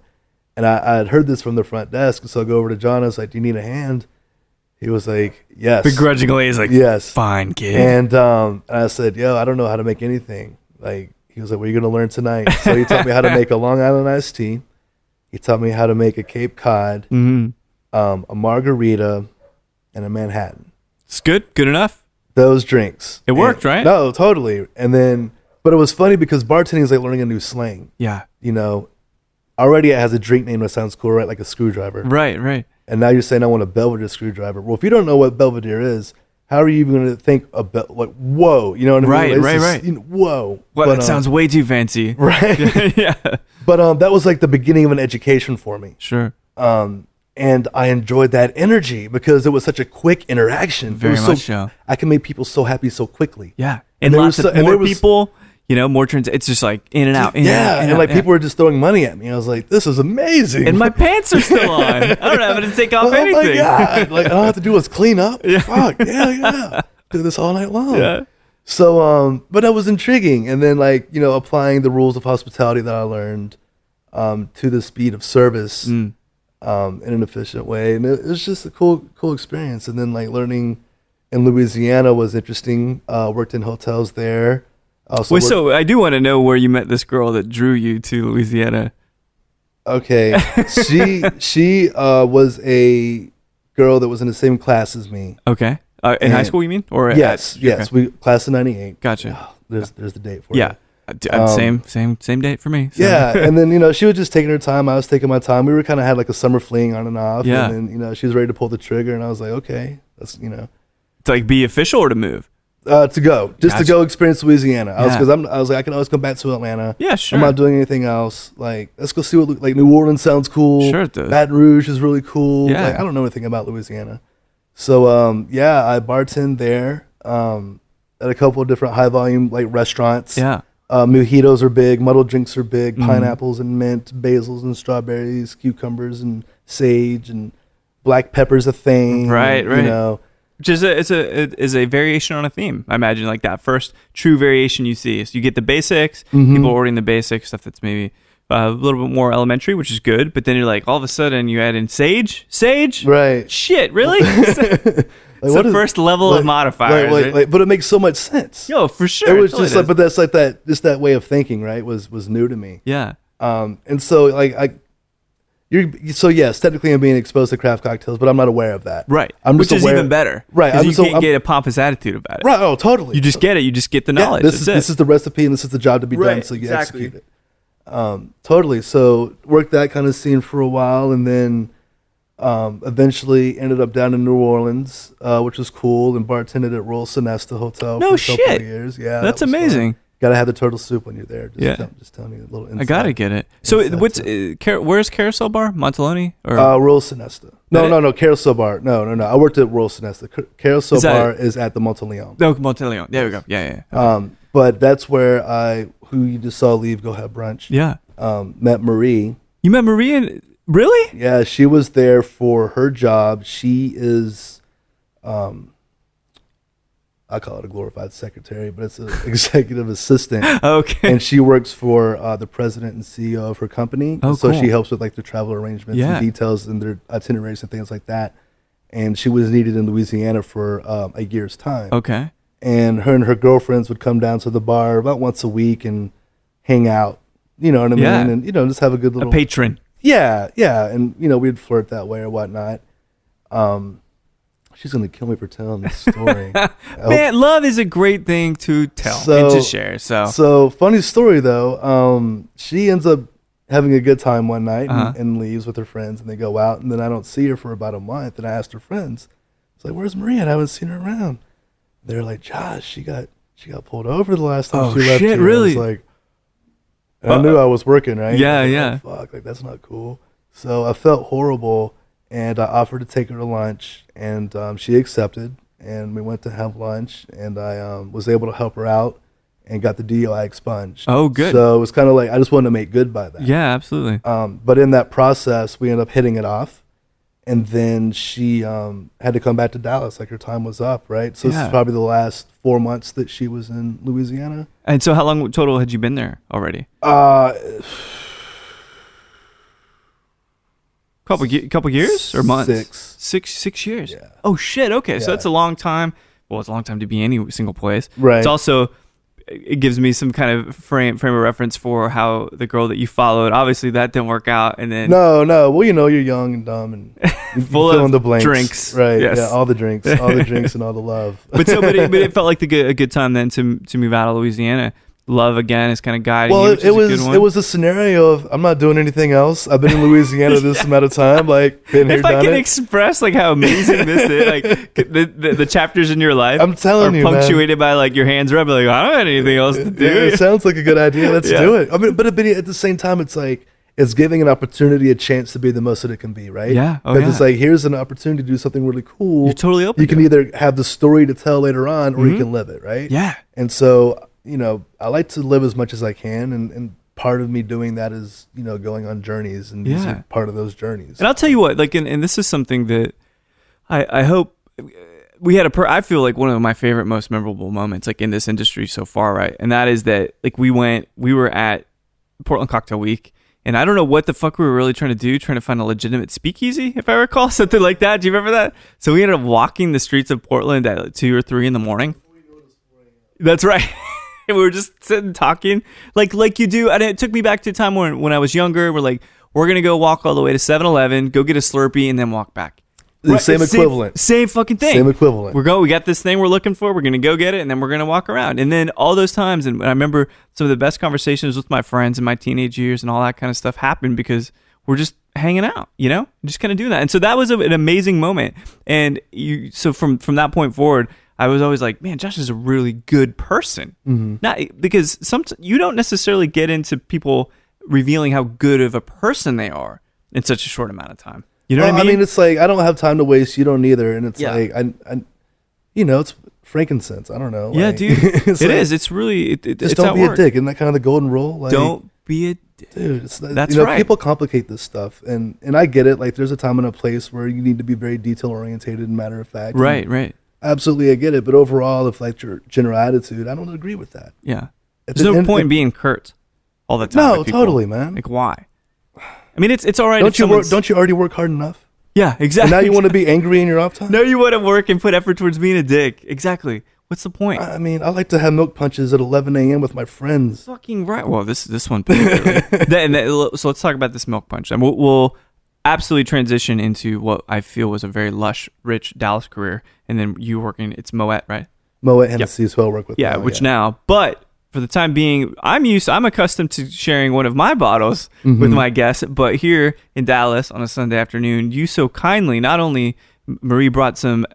And I had heard this from the front desk. So I go over to John. I was like, do you need a hand? He was like, yes. Begrudgingly, he's like, yes. Fine, kid. And I said, yo, I don't know how to make anything. Like, he was like, what are you going to learn tonight? So he taught me how to make a Long Island iced tea. He taught me how to make a Cape Cod, a margarita, and a Manhattan. It's good. Good enough. Those drinks. It worked, right? No, totally. And then, but it was funny because bartending is like learning a new slang. Yeah. Already it has a drink name that sounds cool, right? Like a screwdriver. Right. And now you're saying I want a Belvedere screwdriver. Well, if you don't know what Belvedere is, how are you even going to think about, like, whoa, you know what I mean? Right. Whoa. Well, that sounds way too fancy. Right? Yeah. But that was like the beginning of an education for me. Sure. And I enjoyed that energy because it was such a quick interaction. Very much so. I can make people so happy so quickly. Yeah. And lots of more people, more trends. It's just like in and out. People were just throwing money at me. I was like, this is amazing. And my pants are still on. I don't have to take off anything. Oh my God. Like, all I have to do is clean up. Yeah. Fuck. Yeah. Do this all night long. Yeah. So, but that was intriguing. And then applying the rules of hospitality that I learned to the speed of service in an efficient way. And it was just a cool experience. And then learning in Louisiana was interesting. Worked in hotels there. So I do want to know where you met this girl that drew you to Louisiana. Okay. She was a girl that was in the same class as me. Okay. In high school, you mean? Or yes. Okay. We class of 98. Gotcha. Oh, there's the date for you. Yeah. Same date for me. So. Yeah. And then, she was just taking her time. I was taking my time. We were kind of had like a summer fling on and off. Yeah. And then, she was ready to pull the trigger. And I was like, okay, that's, To be official or to move? To go. Just to go experience Louisiana. I was like, I can always come back to Atlanta. Yeah, sure. I'm not doing anything else. Like, let's go see what, New Orleans sounds cool. Sure it does. Baton Rouge is really cool. Yeah. I don't know anything about Louisiana. So, I bartend there at a couple of different high volume, restaurants. Yeah. Mojitos are big. Muddled drinks are big. Pineapples and mint, basils and strawberries, cucumbers and sage, and black pepper's a thing. Right. Which is a variation on a theme. I imagine that first true variation you see. So you get the basics, people ordering the basic stuff that's maybe a little bit more elementary, which is good. But then you're all of a sudden you add in sage, right? Shit, really? It's the first level of modifiers, right? But it makes so much sense. Yo, for sure. It was just but that's that way of thinking, right? Was new to me. Yeah. And so So yes, technically I'm being exposed to craft cocktails, but I'm not aware of that. Right. I'm Which just is aware, even better. Right. You can't get a pompous attitude about it. Right. Oh, totally. You just get it. You just get the knowledge. This is the recipe and this is the job to be done. So you execute it. Totally. So worked that kind of scene for a while, and then eventually ended up down in New Orleans, which was cool, and bartended at Royal Sonesta Hotel for a couple of years. Yeah, that's amazing. Fun. Gotta have the turtle soup when you're there. Just telling you a little insight. I gotta get it. So where's Carousel Bar? Monteloni? Or Royal Sonesta. No, Carousel Bar. No. I worked at Royal Sonesta. Carousel Bar is at the Monteleone. No, Monteleone. There we go. Yeah. Okay. But that's where who you just saw leave, go have brunch. Yeah. Met Marie. You met Marie really? Yeah, she was there for her job. She is, I call it a glorified secretary, but it's an executive assistant. Okay. And she works for the president and CEO of her company. Oh, so cool. she helps with like the travel arrangements and details and their itineraries and things like that. And she was needed in Louisiana for a year's time. Okay. And her girlfriends would come down to the bar about once a week and hang out. You know what I mean? And just have a good little patron. Yeah. And we'd flirt that way or whatnot. She's gonna kill me for telling this story. Man, love is a great thing to tell and to share. So funny story though. She ends up having a good time one night and leaves with her friends, and they go out, and then I don't see her for about a month. And I asked her friends, "It's like, where's Maria? I haven't seen her around." They're like, "Josh, she got pulled over the last time she left." Shit, really? I was like, I knew I was working, right? Yeah. Oh, fuck, like that's not cool. So I felt horrible. And I offered to take her to lunch, and she accepted, and we went to have lunch, and I was able to help her out and got the DUI expunged. Oh, good. So it was kind of like I just wanted to make good by that. Yeah, absolutely. But in that process, we ended up hitting it off, and then she had to come back to Dallas, like her time was up, right? So this is probably the last 4 months that she was in Louisiana. And so how long total had you been there already? Couple years or months? Six years. Yeah. Oh shit. Okay, so that's a long time. Well, it's a long time to be any single place. Right. It's also, it gives me some kind of frame of reference for how the girl that you followed. Obviously, that didn't work out, and then no. Well, you're young and dumb and full of the blanks. Drinks. Right. Yes. Yeah. All the drinks and all the love. But it felt like a good time then to move out of Louisiana. Love again is kind of guiding you. Well, it was a scenario of I'm not doing anything else. I've been in Louisiana this amount of time. Like, been here, if I can it. express like how amazing this is, like the chapters in your life, I'm telling you, punctuated by like your hands are up, like I don't have anything else to do. Yeah, it sounds like a good idea. Let's do it. I mean, but at the same time, it's like it's giving an opportunity a chance to be the most that it can be, right? Yeah. Because it's like here's an opportunity to do something really cool. You're totally open. You can either have the story to tell later on, or you can live it, right? Yeah. And so, I like to live as much as I can, and part of me doing that is, going on journeys, and these are part of those journeys. And I'll tell you what, like, and this is something that I hope we had I feel like one of my favorite, most memorable moments, like in this industry so far, right? And that is that, like, we were at Portland Cocktail Week, and I don't know what the fuck we were really trying to find a legitimate speakeasy, if I recall, something like that. Do you remember that? So we ended up walking the streets of Portland at like 2 or 3 in the morning. That's right. And we were just sitting talking like you do. And it took me back to a time when I was younger. We're like, we're going to go walk all the way to 7-Eleven, go get a Slurpee, and then walk back. The same equivalent. Same fucking thing. Same equivalent. We got this thing we're looking for. We're going to go get it, and then we're going to walk around. And then all those times, and I remember some of the best conversations with my friends in my teenage years and all that kind of stuff happened because we're just hanging out, just kind of doing that. And so that was an amazing moment. And so from that point forward, I was always like, man, Josh is a really good person. Mm-hmm. Not because you don't necessarily get into people revealing how good of a person they are in such a short amount of time. You know what I mean? I mean, it's like I don't have time to waste. You don't either, and it's like it's frankincense. I don't know. Yeah, like, dude, it is. It's really just it's don't be a dick. Isn't that kind of the golden rule? Like, don't be a dick. Dude, that's right. People complicate this stuff, and I get it. Like, there's a time and a place where you need to be very detail orientated and matter of fact. Right. Absolutely, I get it. But overall, if like your general attitude, I don't agree with that. Yeah. There's no point in being curt all the time. No, totally, man. Like, why? I mean, it's all right. Don't you already work hard enough? Yeah, exactly. And now you want to be angry in your off time? No, you want to work and put effort towards being a dick. Exactly. What's the point? I mean, I like to have milk punches at 11 a.m. with my friends. Fucking right. Well, this one particularly. So let's talk about this milk punch. And we'll absolutely transition into what I feel was a very lush, rich Dallas career, and then you working. It's Moet, right? Moet-Hennessey is who I work with. Yeah, now, but for the time being, I'm accustomed to sharing one of my bottles with my guests, but here in Dallas on a Sunday afternoon, you so kindly, not only Marie brought some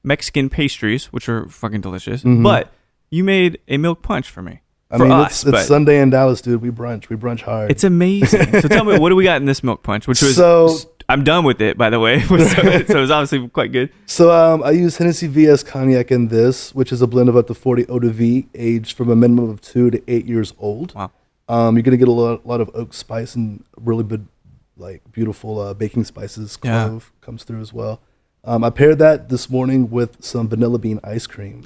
Mexican pastries, which are fucking delicious, but you made a milk punch for me. It's Sunday in Dallas, dude. We brunch hard. It's amazing. So tell me, what do we got in this milk punch? Which was I'm done with it, by the way. So it's obviously quite good. So I use Hennessy VS cognac in this, which is a blend of up to 40 eau de vie, aged from a minimum of 2 to 8 years old. Wow. You're gonna get a lot of oak spice and really good, like beautiful baking spices. Clove comes through as well. I paired that this morning with some vanilla bean ice cream.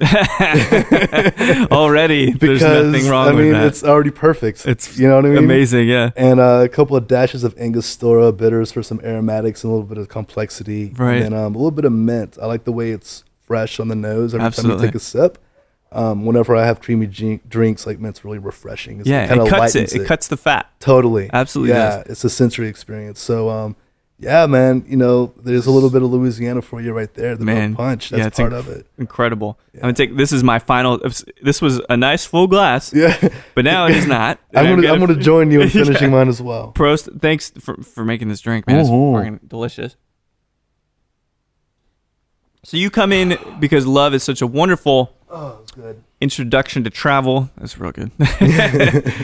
Already, there's nothing wrong with that. It's already perfect. It's you know what I mean? Amazing, yeah. And a couple of dashes of Angostura bitters for some aromatics and a little bit of complexity. Right. And then a little bit of mint. I like the way it's fresh on the nose every time you take a sip. Whenever I have creamy drinks, like mint's really refreshing. It cuts it. It cuts the fat. Totally. Absolutely. Yeah, it's a sensory experience. So, yeah, man, there's a little bit of Louisiana for you right there. The milk punch, that's part of it. Incredible. Yeah. I'm gonna this is my final. This was a nice full glass. Yeah, but now it is not. I'm gonna join you in finishing mine as well. Prost! Thanks for making this drink, man. It's fucking delicious. So you come in because love is such a wonderful introduction to travel. That's real good.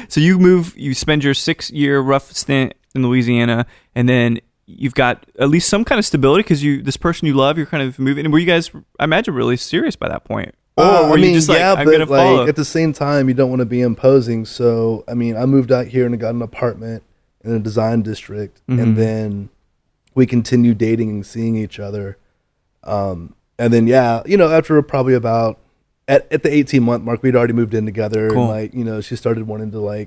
So you spend your 6-year rough stint in Louisiana, and then you've got at least some kind of stability because this person you love, you're kind of moving. And were you guys, I imagine, really serious by that point? Or were you just I'm going to follow? At the same time, you don't want to be imposing. So, I moved out here and I got an apartment in a design district. And then we continued dating and seeing each other. And then, after probably about, at the 18-month mark, we'd already moved in together. Cool. And, she started wanting to,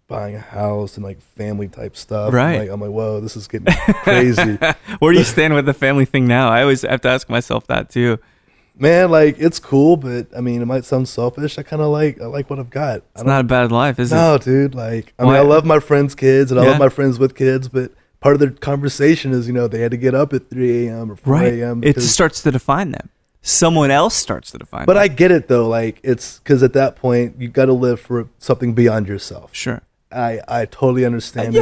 buying a house and family type stuff. Right. I'm like, whoa, this is getting crazy. Where do you stand with the family thing now? I always have to ask myself that too. Man, it's cool, but it might sound selfish. I like what I've got. It's not a bad life, is it? No, dude. I love my friends' kids and I love my friends with kids, but part of the conversation is, they had to get up at 3 a.m. or 4 a.m. It starts to define them. Someone else starts to define them. But I get it though. It's because at that point you got to live for something beyond yourself. Sure. I totally understand.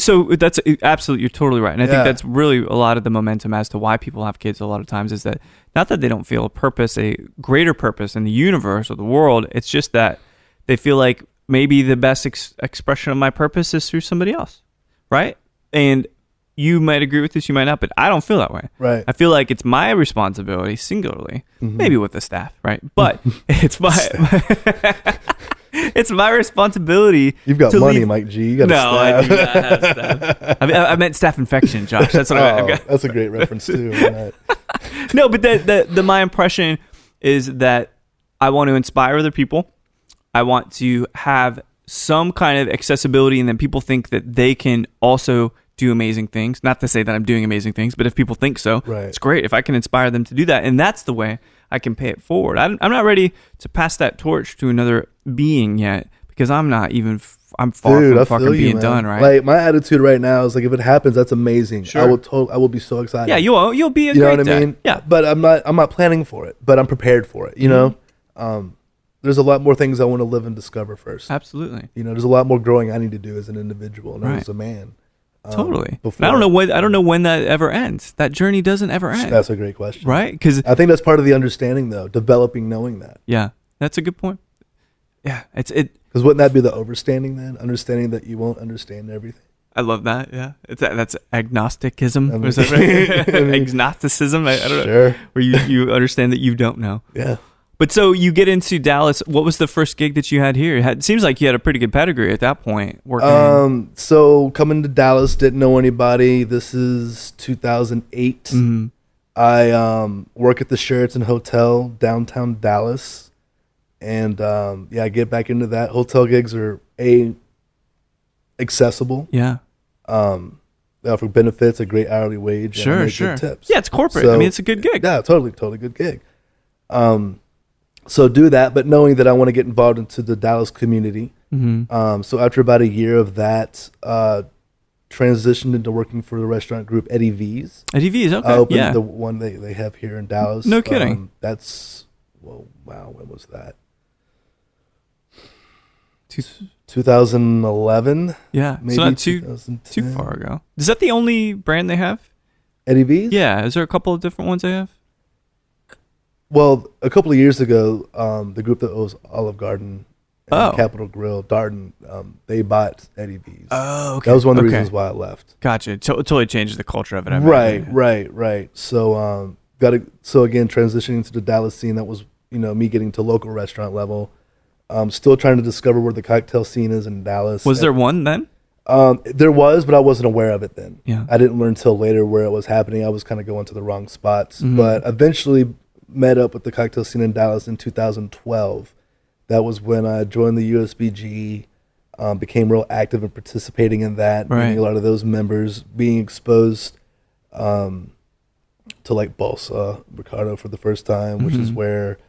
So that's absolutely, you're totally right. And I think that's really a lot of the momentum as to why people have kids a lot of times is that not that they don't feel a greater purpose in the universe or the world. It's just that they feel like maybe the best expression of my purpose is through somebody else. Right. And you might agree with this, you might not, but I don't feel that way. Right. I feel like it's my responsibility singularly, maybe with the staff, right? But it's it's my responsibility. You've got money, Mike G. You got staff. I do not have staff. I meant staph infection, Josh. That's what I've got. That's a great reference too. No, but my impression is that I want to inspire other people. I want to have some kind of accessibility, and then people think that they can also do amazing things. Not to say that I'm doing amazing things, but if people think so, it's great. If I can inspire them to do that, and that's the way I can pay it forward. I'm not ready to pass that torch to another being yet because I'm not even. I'm far from fucking being done. Right. My attitude right now is if it happens, that's amazing. Sure. I will be so excited. Yeah, you'll be a great dad. You know what I mean? Yeah. But I'm not planning for it. But I'm prepared for it. You know. There's a lot more things I want to live and discover first. Absolutely. There's a lot more growing I need to do as an individual and as a man. Totally. I don't know when that ever ends. That journey doesn't ever end. That's a great question. Right? Because I think that's part of the understanding, though, developing, knowing that. Yeah, that's a good point. Yeah, it's it. Because wouldn't that be the overstanding then? Understanding that you won't understand everything. I love that. Yeah, that's agnosticism. Is that right? Agnosticism. I don't know. Where you understand that you don't know. Yeah. But so you get into Dallas. What was the first gig that you had here? It seems like you had a pretty good pedigree at that point. Working. So coming to Dallas, didn't know anybody. This is 2008. Mm-hmm. I work at the Sheraton Hotel downtown Dallas, and I get back into that. Hotel gigs are accessible. Yeah. They offer benefits, a great hourly wage, sure. Good tips. Yeah, it's corporate. So, it's a good gig. Yeah, totally good gig. So do that, but knowing that I want to get involved into the Dallas community. Mm-hmm. So after about a year of that, transitioned into working for the restaurant group Eddie V's. Eddie V's, okay. I opened Yeah. the one they have here in Dallas. No kidding. That's, well, wow, when was that? Two- 2011. Yeah. Maybe So not too 2010. far ago. Is that the only brand they have? Eddie V's? Yeah. Is there a couple of different ones they have? Well, a couple of years ago, the group that owns Olive Garden and Capitol Grill, Darden, they bought Eddie V's. Oh, okay. That was one of the reasons why I left. Gotcha. Totally changes the culture of it. I Right. imagine. So, so again, transitioning to the Dallas scene, that was, me getting to local restaurant level. Still trying to discover where the cocktail scene is in Dallas. Was there one then? There was, but I wasn't aware of it then. Yeah. I didn't learn until later where it was happening. I was kind of going to the wrong spots, Mm-hmm. but eventually met up with the cocktail scene in Dallas in 2012. That was when I joined the USBG, became real active in participating in that, meeting a lot of those members, being exposed to like Balsa Ricardo for the first time, which is where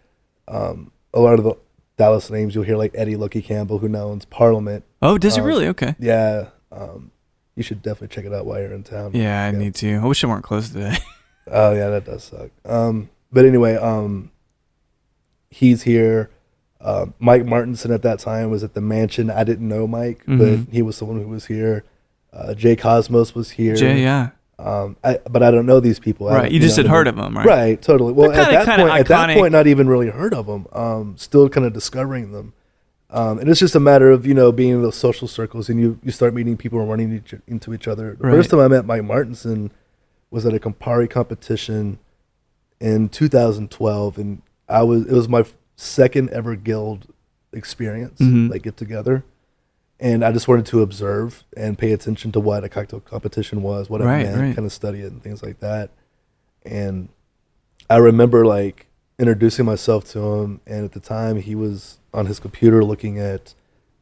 a lot of the Dallas names you'll hear, like Eddie Lucky Campbell, who now owns Parliament. Oh, does it really? Okay. Yeah. You should definitely check it out while you're in town. Yeah, I need to. I wish I weren't closed today. Oh, yeah, that does suck. But anyway, he's here. Mike Martinson at that time was at the Mansion. I didn't know Mike, but he was someone who was here. Jay Cosmos was here. Jay, yeah. But I don't know these people. Right, you just had heard of them, right? Right, totally. Well, They're at that iconic. point, not even really heard of them. Still kind of discovering them. And it's just a matter of, being in those social circles, and you start meeting people and running into each other. The first time I met Mike Martinson was at a Campari competition in 2012, and it was my second ever guild experience, like get together. And I just wanted to observe and pay attention to what a cocktail competition was, what it meant, kind of study it and things like that. And I remember like introducing myself to him, and at the time he was on his computer looking at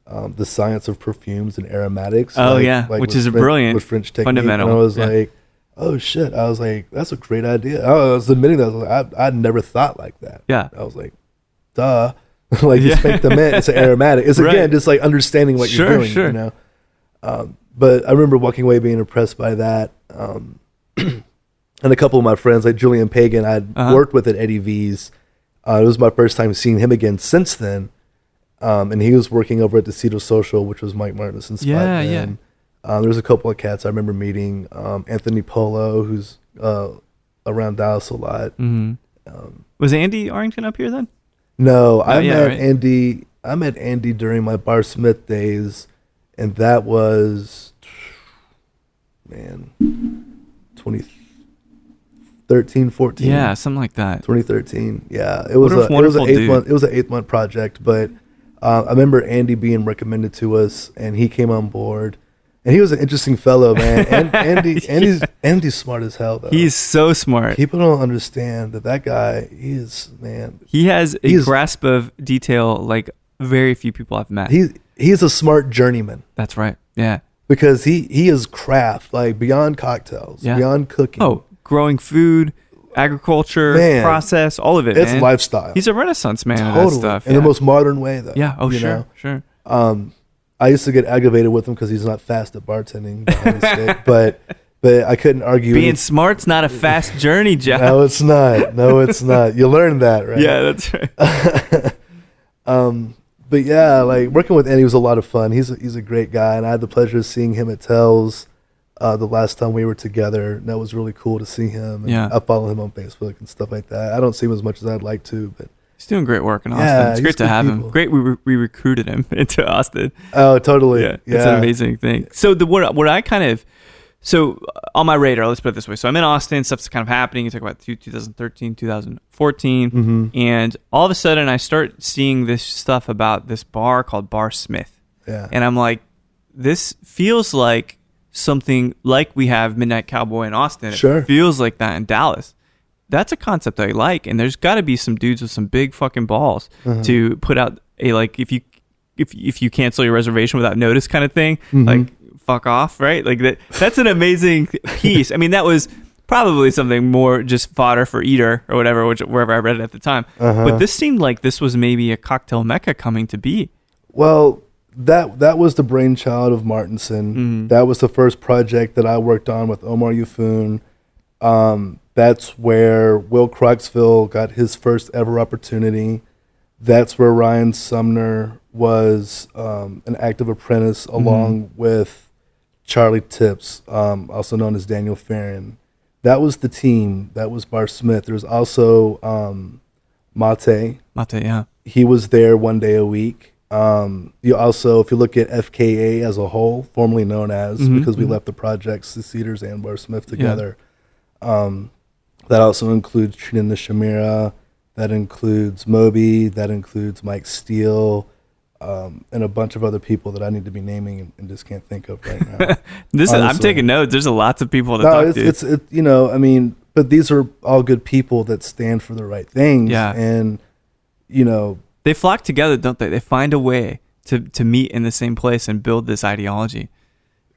the science of perfumes and aromatics. Oh, which is a brilliant with French technique. fundamental. And I was like, oh shit! I was like, that's a great idea. I was admitting that I was like, I'd never thought like that. Yeah. I was like, duh. Like you spank the mint, it's an aromatic. It's again just like understanding what you're doing, you know. But I remember walking away being impressed by that. And a couple of my friends, like Julian Pagan, I'd worked with at Eddie V's. It was my first time seeing him again since then. And he was working over at the Cedar Social, which was Mike Martinson's spot then. There's a couple of cats I remember meeting. Anthony Polo, who's around Dallas a lot. Was Andy Arrington up here then? No, I met Andy during my Bar Smyth days, and that was 2013, 14. Yeah, something like that. 2013. Yeah, it was an 8-month project, but I remember Andy being recommended to us, and he came on board. And he was an interesting fellow, man. And Andy's smart as hell, though. He's so smart. People don't understand that guy is, man. He has a grasp of detail like very few people I've met. He's a smart journeyman. That's right. Yeah. Because he is craft, like beyond cocktails, beyond cooking. Oh, growing food, agriculture, process, all of it. It's lifestyle. He's a Renaissance man. Totally. Of that stuff. In the most modern way, though. Yeah. Oh, sure. I used to get aggravated with him because he's not fast at bartending, but I couldn't argue. Being smart's not a fast journey, Josh. No, it's not. You learn that, right? Yeah, that's right. But yeah, like working with Andy was a lot of fun. He's a great guy, and I had the pleasure of seeing him at Tell's the last time we were together. And that was really cool to see him. And I follow him on Facebook and stuff like that. I don't see him as much as I'd like to, but he's doing great work in Austin. It's great to have him. Great, we recruited him into Austin. Oh, totally. Yeah, it's an amazing thing. So what I kind of on my radar, let's put it this way. So I'm in Austin, stuff's kind of happening. You talk about 2013, 2014, and all of a sudden I start seeing this stuff about this bar called Bar Smyth. Yeah. And I'm like, this feels like something like we have Midnight Cowboy in Austin. Sure. It feels like that in Dallas. That's a concept I like, and there's got to be some dudes with some big fucking balls to put out a like if you cancel your reservation without notice kind of thing, like fuck off, right? Like that's an amazing piece. I mean, that was probably something more just fodder for Eater or whatever, wherever I read it at the time. But this seemed like this was maybe a cocktail mecca coming to be. Well, that was the brainchild of Martinson. Mm-hmm. That was the first project that I worked on with Omar Yufun. That's where Will Croxville got his first ever opportunity. That's where Ryan Sumner was an active apprentice along with Charlie Tips, also known as Daniel Farron. That was the team. That was Bar Smith. There's also Mate. Mate, yeah. He was there 1 day a week. You also, if you look at FKA as a whole, formerly known as, because we left the projects, the Cedars and Bar Smith together, that also includes Trina Nishamira, that includes Moby, that includes Mike Steele, and a bunch of other people that I need to be naming and just can't think of right now. I'm taking notes. There's lots of people to talk to. It's you know, I mean, but these are all good people that stand for the right things. Yeah. And, you know, they flock together, don't they? They find a way to meet in the same place and build this ideology.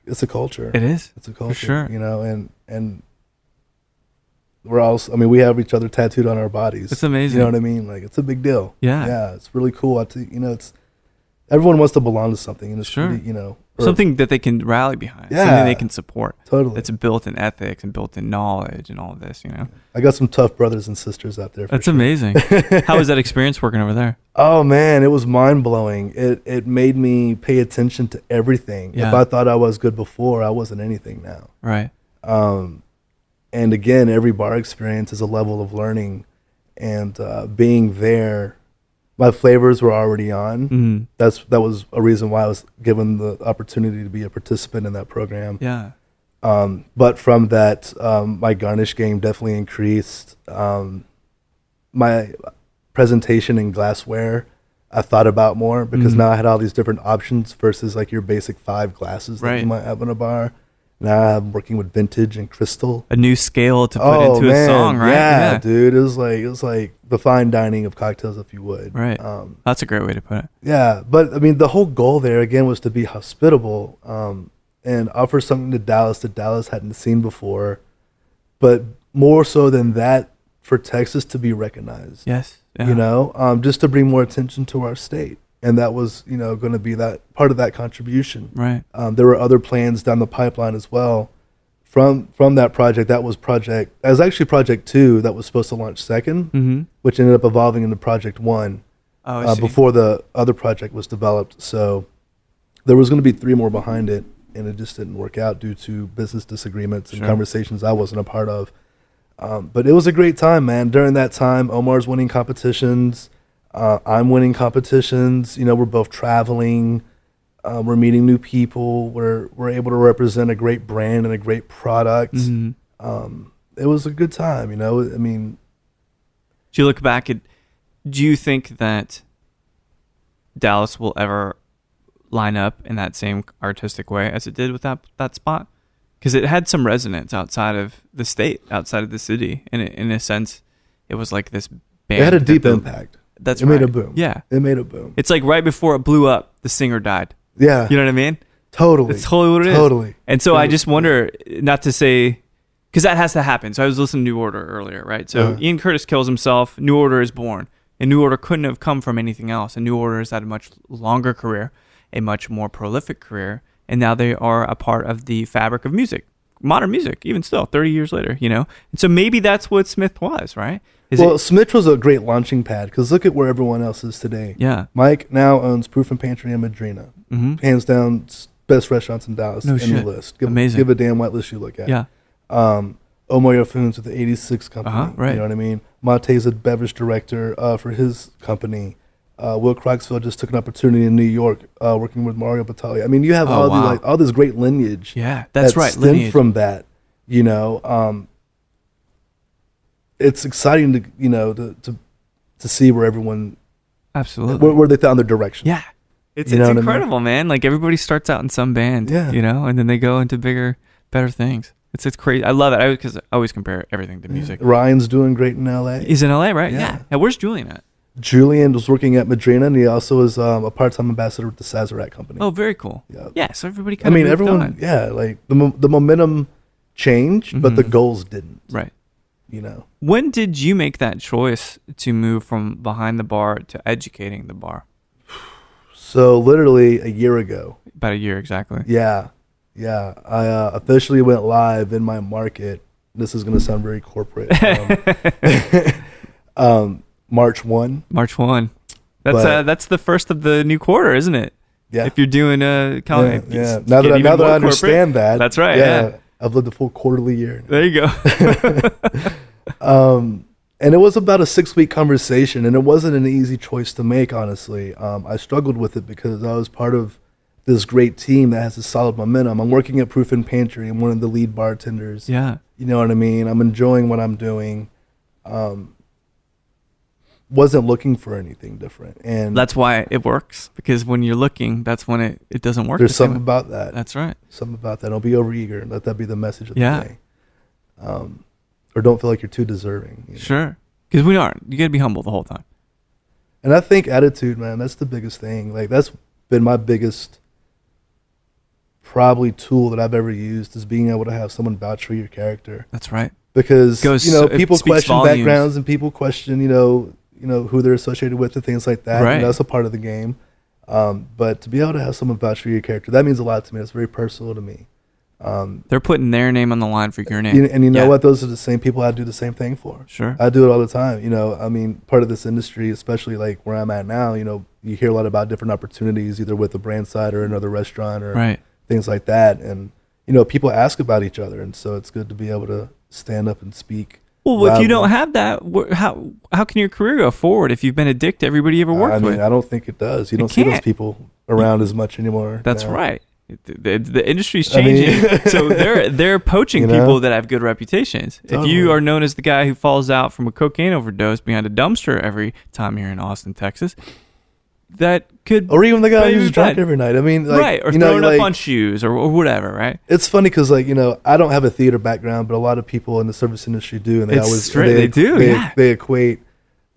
It's a culture. It is. It's a culture. For sure. You know, and we're all, I mean, we have each other tattooed on our bodies. It's amazing. You know what I mean? Like, it's a big deal. Yeah. Yeah. It's really cool. You know, it's, everyone wants to belong to something. And it's sure. really, you know, something that they can rally behind. Yeah. Something they can support. Totally. It's built in ethics and built in knowledge and all of this, you know? I got some tough brothers and sisters out there. That's amazing. How was that experience working over there? Oh man, it was mind blowing. It made me pay attention to everything. Yeah. If I thought I was good before, I wasn't anything now. Right. And again, every bar experience is a level of learning, and being there, my flavors were already on. Mm-hmm. That was a reason why I was given the opportunity to be a participant in that program. Yeah. But from that, my garnish game definitely increased. My presentation in glassware, I thought about more because now I had all these different options versus like your basic 5 glasses that you might have in a bar. Now I'm working with vintage and crystal. A new scale to put into a song, right? Yeah, dude. It was like the fine dining of cocktails, if you would. Right. That's a great way to put it. Yeah, but I mean, the whole goal there again was to be hospitable and offer something to Dallas that Dallas hadn't seen before, but more so than that, for Texas to be recognized. Yes. Yeah. You know, just to bring more attention to our state. And that was, you know, going to be that part of that contribution. Right. There were other plans down the pipeline as well. From that project, that was actually project 2 that was supposed to launch second, which ended up evolving into project 1 before the other project was developed. So there was going to be 3 more behind it, and it just didn't work out due to business disagreements and conversations I wasn't a part of. But it was a great time, man. During that time, Omar's winning competitions. I'm winning competitions. You know, we're both traveling. We're meeting new people. We're able to represent a great brand and a great product. It was a good time, you know. I mean, do you look back at? Do you think that Dallas will ever line up in that same artistic way as it did with that spot? Because it had some resonance outside of the state, outside of the city, and in a sense, it was like this band. It had a deep impact. It made a boom. Yeah. It made a boom. It's like right before it blew up, the singer died. Yeah. You know what I mean? Totally. That's totally what it is. Totally. And so I just wonder, not to say, because that has to happen. So I was listening to New Order earlier, right? So Ian Curtis kills himself, New Order is born. And New Order couldn't have come from anything else. And New Order has had a much longer career, a much more prolific career. And now they are a part of the fabric of music. Modern music, even still, 30 years later, you know? And so maybe that's what Smyth was, right? Smyth was a great launching pad because look at where everyone else is today. Yeah. Mike now owns Proof and Pantry and Madrina. Hands down, best restaurants in Dallas. No any shit. list. Amazing. Give a damn what list you look at. Yeah. Omar Yafoon's with the 86 company. Right. You know what I mean? Mate's a beverage director for his company. Will Croxville just took an opportunity in New York working with Mario Batali. I mean, you have all this great lineage. Yeah, that's right. Lineage from that, you know. It's exciting to, you know, to see where everyone absolutely where they found their direction. Yeah, it's incredible, man. Like everybody starts out in some band, you know, and then they go into bigger, better things. It's crazy. I love it because I always compare everything to music. Ryan's doing great in L.A. He's in L.A., right? Yeah. Now, where's Julian at? Julian was working at Madrina, and he also is a part-time ambassador with the Sazerac company. Oh, very cool. Yeah, so everybody everyone, on. yeah, like the momentum changed, but the goals didn't. Right. You know. When did you make that choice to move from behind the bar to educating the bar? So literally a year ago. About a year, exactly. Yeah. I officially went live in my market. This is going to sound very corporate. March 1. March 1. That's the first of the new quarter, isn't it? Yeah. If you're doing a calendar. Yeah. Now that I understand that. That's right. Yeah. I've lived a full quarterly year. There you go. And it was about a 6-week conversation, and it wasn't an easy choice to make, honestly. I struggled with it because I was part of this great team that has a solid momentum. I'm working at Proof and Pantry. I'm one of the lead bartenders. Yeah. You know what I mean? I'm enjoying what I'm doing. Wasn't looking for anything different. And that's why it works, because when you're looking, that's when it doesn't work. There's something about that. That's right. Something about that. Don't be overeager. Let that be the message of the day. Or don't feel like you're too deserving. You know? Sure. Because we aren't. You got to be humble the whole time. And I think attitude, man, that's the biggest thing. Like, that's been my biggest probably tool that I've ever used, is being able to have someone vouch for your character. That's right. Because, people question backgrounds, and people question, who they're associated with and things like that. Right. And that's a part of the game. But to be able to have someone vouch for your character, that means a lot to me. It's very personal to me. They're putting their name on the line for your name. And you know what? Those are the same people I do the same thing for. Sure. I do it all the time. Part of this industry, especially like where I'm at now, you hear a lot about different opportunities, either with the brand side or another restaurant or things like that. And, people ask about each other. And so it's good to be able to stand up and speak. Well, loudly. If you don't have that, how can your career go forward if you've been a dick to everybody you ever worked with? I don't think it does. You don't see those people around as much anymore. That's right. The industry's changing, so they're poaching people that have good reputations. Totally. If you are known as the guy who falls out from a cocaine overdose behind a dumpster every time you're in Austin, Texas, that could, or even the guy who's drunk every night. Or throwing up on shoes or whatever, right? It's funny because, I don't have a theater background, but a lot of people in the service industry do, and they equate,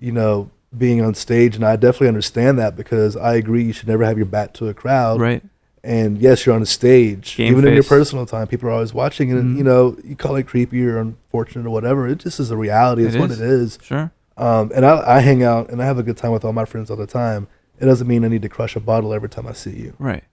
being on stage, and I definitely understand that, because I agree you should never have your back to a crowd, right? And yes, you're on a stage. Game even face. in your personal time, people are always watching, and you call it creepy or unfortunate or whatever. It just is a reality. It's what it is. Sure. And I hang out and I have a good time with all my friends all the time. It doesn't mean I need to crush a bottle every time I see you. Right.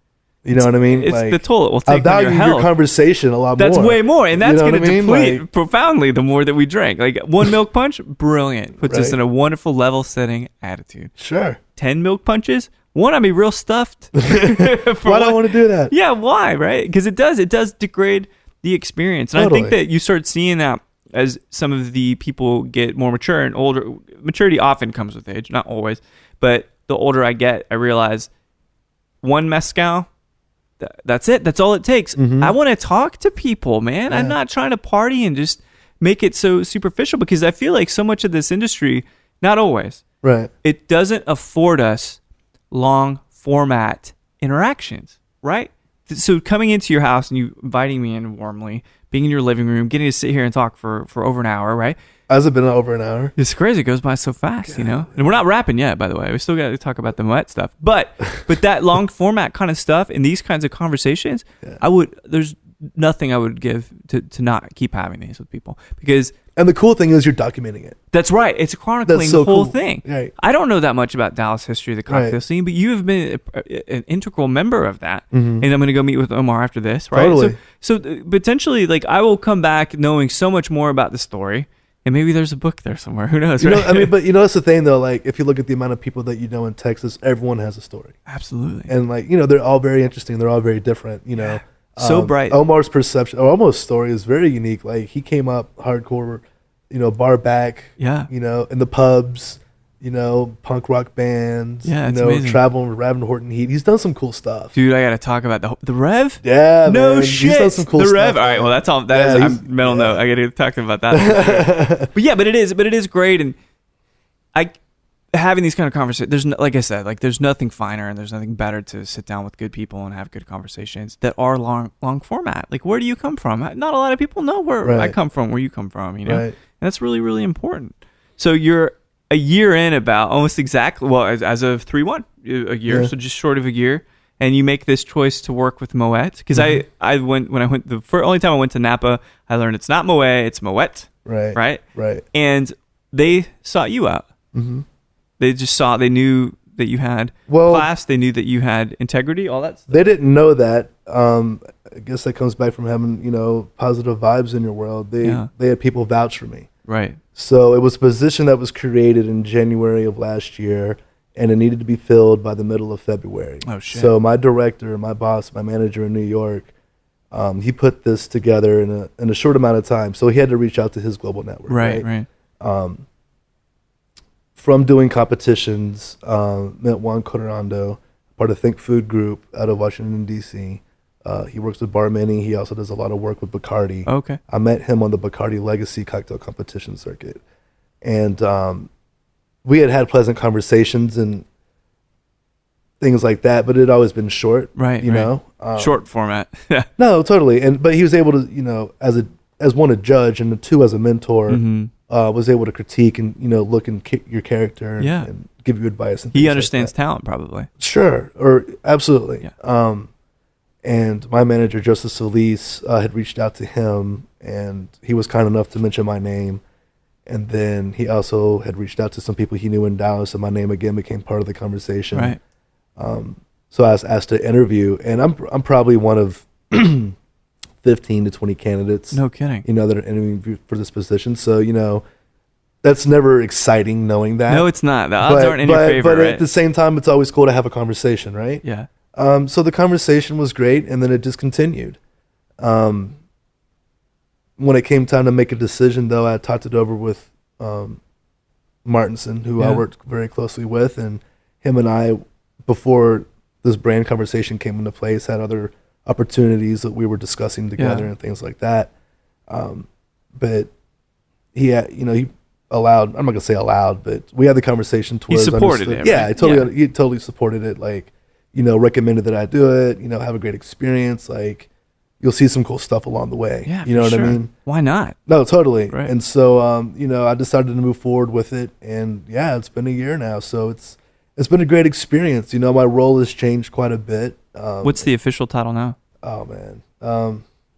You know what I mean? It's the toll it will take on your health. Your conversation a lot more. That's way more, and that's going to deplete profoundly the more that we drink. Like, 1 milk punch, brilliant. Puts us in a wonderful level-setting attitude. Sure. 10 milk punches, I'd be real stuffed. Why do I want to do that? Yeah, why, right? Because it does degrade the experience. And I think that you start seeing that as some of the people get more mature and older. Maturity often comes with age, not always, but the older I get, I realize one mezcal, that's it. That's all it takes. Mm-hmm. I want to talk to people, man. Yeah. I'm not trying to party and just make it so superficial, because I feel like so much of this industry, not always, right? It doesn't afford us long format interactions, right? So coming into your house and you inviting me in warmly, being in your living room, getting to sit here and talk for over an hour, right? Has it been over an hour? It's crazy. It goes by so fast, And we're not wrapping yet, by the way. We still got to talk about the Moet stuff. But that long format kind of stuff and these kinds of conversations, there's nothing I would give to not keep having these with people, because. And the cool thing is you're documenting it. That's right. It's chronicling the whole thing. Right. I don't know that much about Dallas history, the cocktail scene, but you have been an integral member of that. Mm-hmm. And I'm going to go meet with Omar after this, right? Totally. So potentially, I will come back knowing so much more about the story. And maybe there's a book there somewhere. Who knows? Right? But that's the thing, though. If you look at the amount of people that you know in Texas, everyone has a story. Absolutely. And they're all very interesting. They're all very different. So bright. Omar's perception, or Omar's story, is very unique. He came up hardcore, bar back. Yeah. In the pubs. Punk rock bands. Yeah, it's amazing. Traveling with Rev and Horton Heat. He's done some cool stuff. Dude, I got to talk about the Rev. Yeah, no man. shit. He's done some cool the stuff. Rev. All right, well that's all. That is mental note. I got to talk to him about that. But it is great, and having these kind of conversations. There's like I said, there's nothing finer and there's nothing better to sit down with good people and have good conversations that are long format. Where do you come from? Not a lot of people know where I come from, where you come from. Right. And that's really, really important. So you're a year in, about almost exactly, as of 3/1, a year, so just short of a year, and you make this choice to work with Moet, because when I went the only time I went to Napa, I learned it's not Moet, it's Moet, right, and they sought you out. Mm-hmm. They knew that you had Well, class. They knew that you had integrity, all that stuff. They didn't know that. I guess that comes back from having, positive vibes in your world. They had people vouch for me. Right. So it was a position that was created in January of last year, and it needed to be filled by the middle of February. Oh, shit. So my director, my boss, my manager in New York, he put this together in a short amount of time. So he had to reach out to his global network. Right. From doing competitions, met Juan Coronado, part of Think Food Group out of Washington, D.C. He works with bartending. He also does a lot of work with Bacardi. Okay. I met him on the Bacardi Legacy cocktail competition circuit. And we had pleasant conversations and things like that, but it had always been short. Right. You know? Short format. No, totally. But he was able to, as one, a judge, and two, as a mentor, was able to critique and, look and your character and give you advice. And he understands talent, probably. Sure. Or absolutely. Yeah. And my manager, Joseph Solis, had reached out to him, and he was kind enough to mention my name. And then he also had reached out to some people he knew in Dallas, and my name again became part of the conversation. Right. So I was asked to interview, and I'm probably one of 15 to 20 candidates. No kidding. That are interviewing for this position. So, that's never exciting knowing that. No, it's not. The odds aren't in your favor, But right? at the same time, it's always cool to have a conversation, right? Yeah. So the conversation was great, and then it just continued. When it came time to make a decision, though, I talked it over with Martinson, who I worked very closely with, and him and I, before this brand conversation came into place, had other opportunities that we were discussing together and things like that. But he had, he allowed, I'm not gonna say allowed, but we had the conversation to He where supported it, Yeah, right? he totally supported it. Like, recommended that I do it, have a great experience. Like, you'll see some cool stuff along the way. Yeah, you know what sure. I mean? Why not? No, totally. Right. And so, I decided to move forward with it, and it's been a year now. So it's been a great experience. My role has changed quite a bit. What's the official title now? Oh man,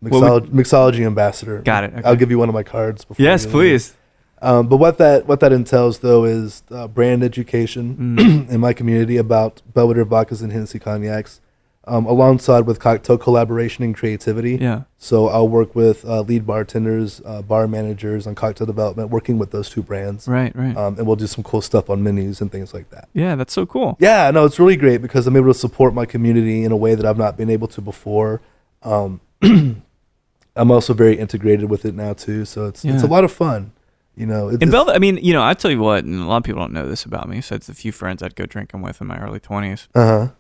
mixology ambassador. Got it. Okay. I'll give you one of my cards. Before Yes, you leave. please. But what that entails, though, is brand education in my community about Belvedere vodkas and Hennessey cognacs, alongside with cocktail collaboration and creativity. Yeah. So I'll work with lead bartenders, bar managers on cocktail development, working with those two brands. Right. And we'll do some cool stuff on menus and things like that. Yeah, that's so cool. Yeah, no, it's really great because I'm able to support my community in a way that I've not been able to before. I'm also very integrated with it now too, so it's a lot of fun. In Belvedere, I tell you what, and a lot of people don't know this about me, besides the few friends I'd go drinking with in my early 20s.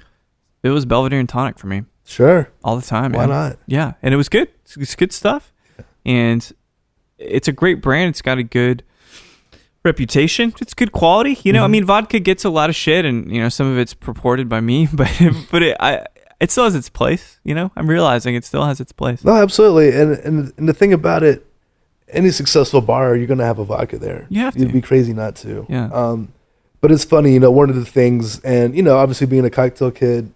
It was Belvedere and tonic for me. Sure. All the time, Why man. not? Yeah, and it was good. It's good stuff. And it's a great brand. It's got a good reputation. It's good quality. Vodka gets a lot of shit, and, some of it's purported by me, but it still has its place. I'm realizing it still has its place. No, absolutely. And the thing about it, any successful bar, you're going to have a vodka there. You have to. You'd be crazy not to. Yeah. But it's funny, one of the things, and, obviously being a cocktail kid,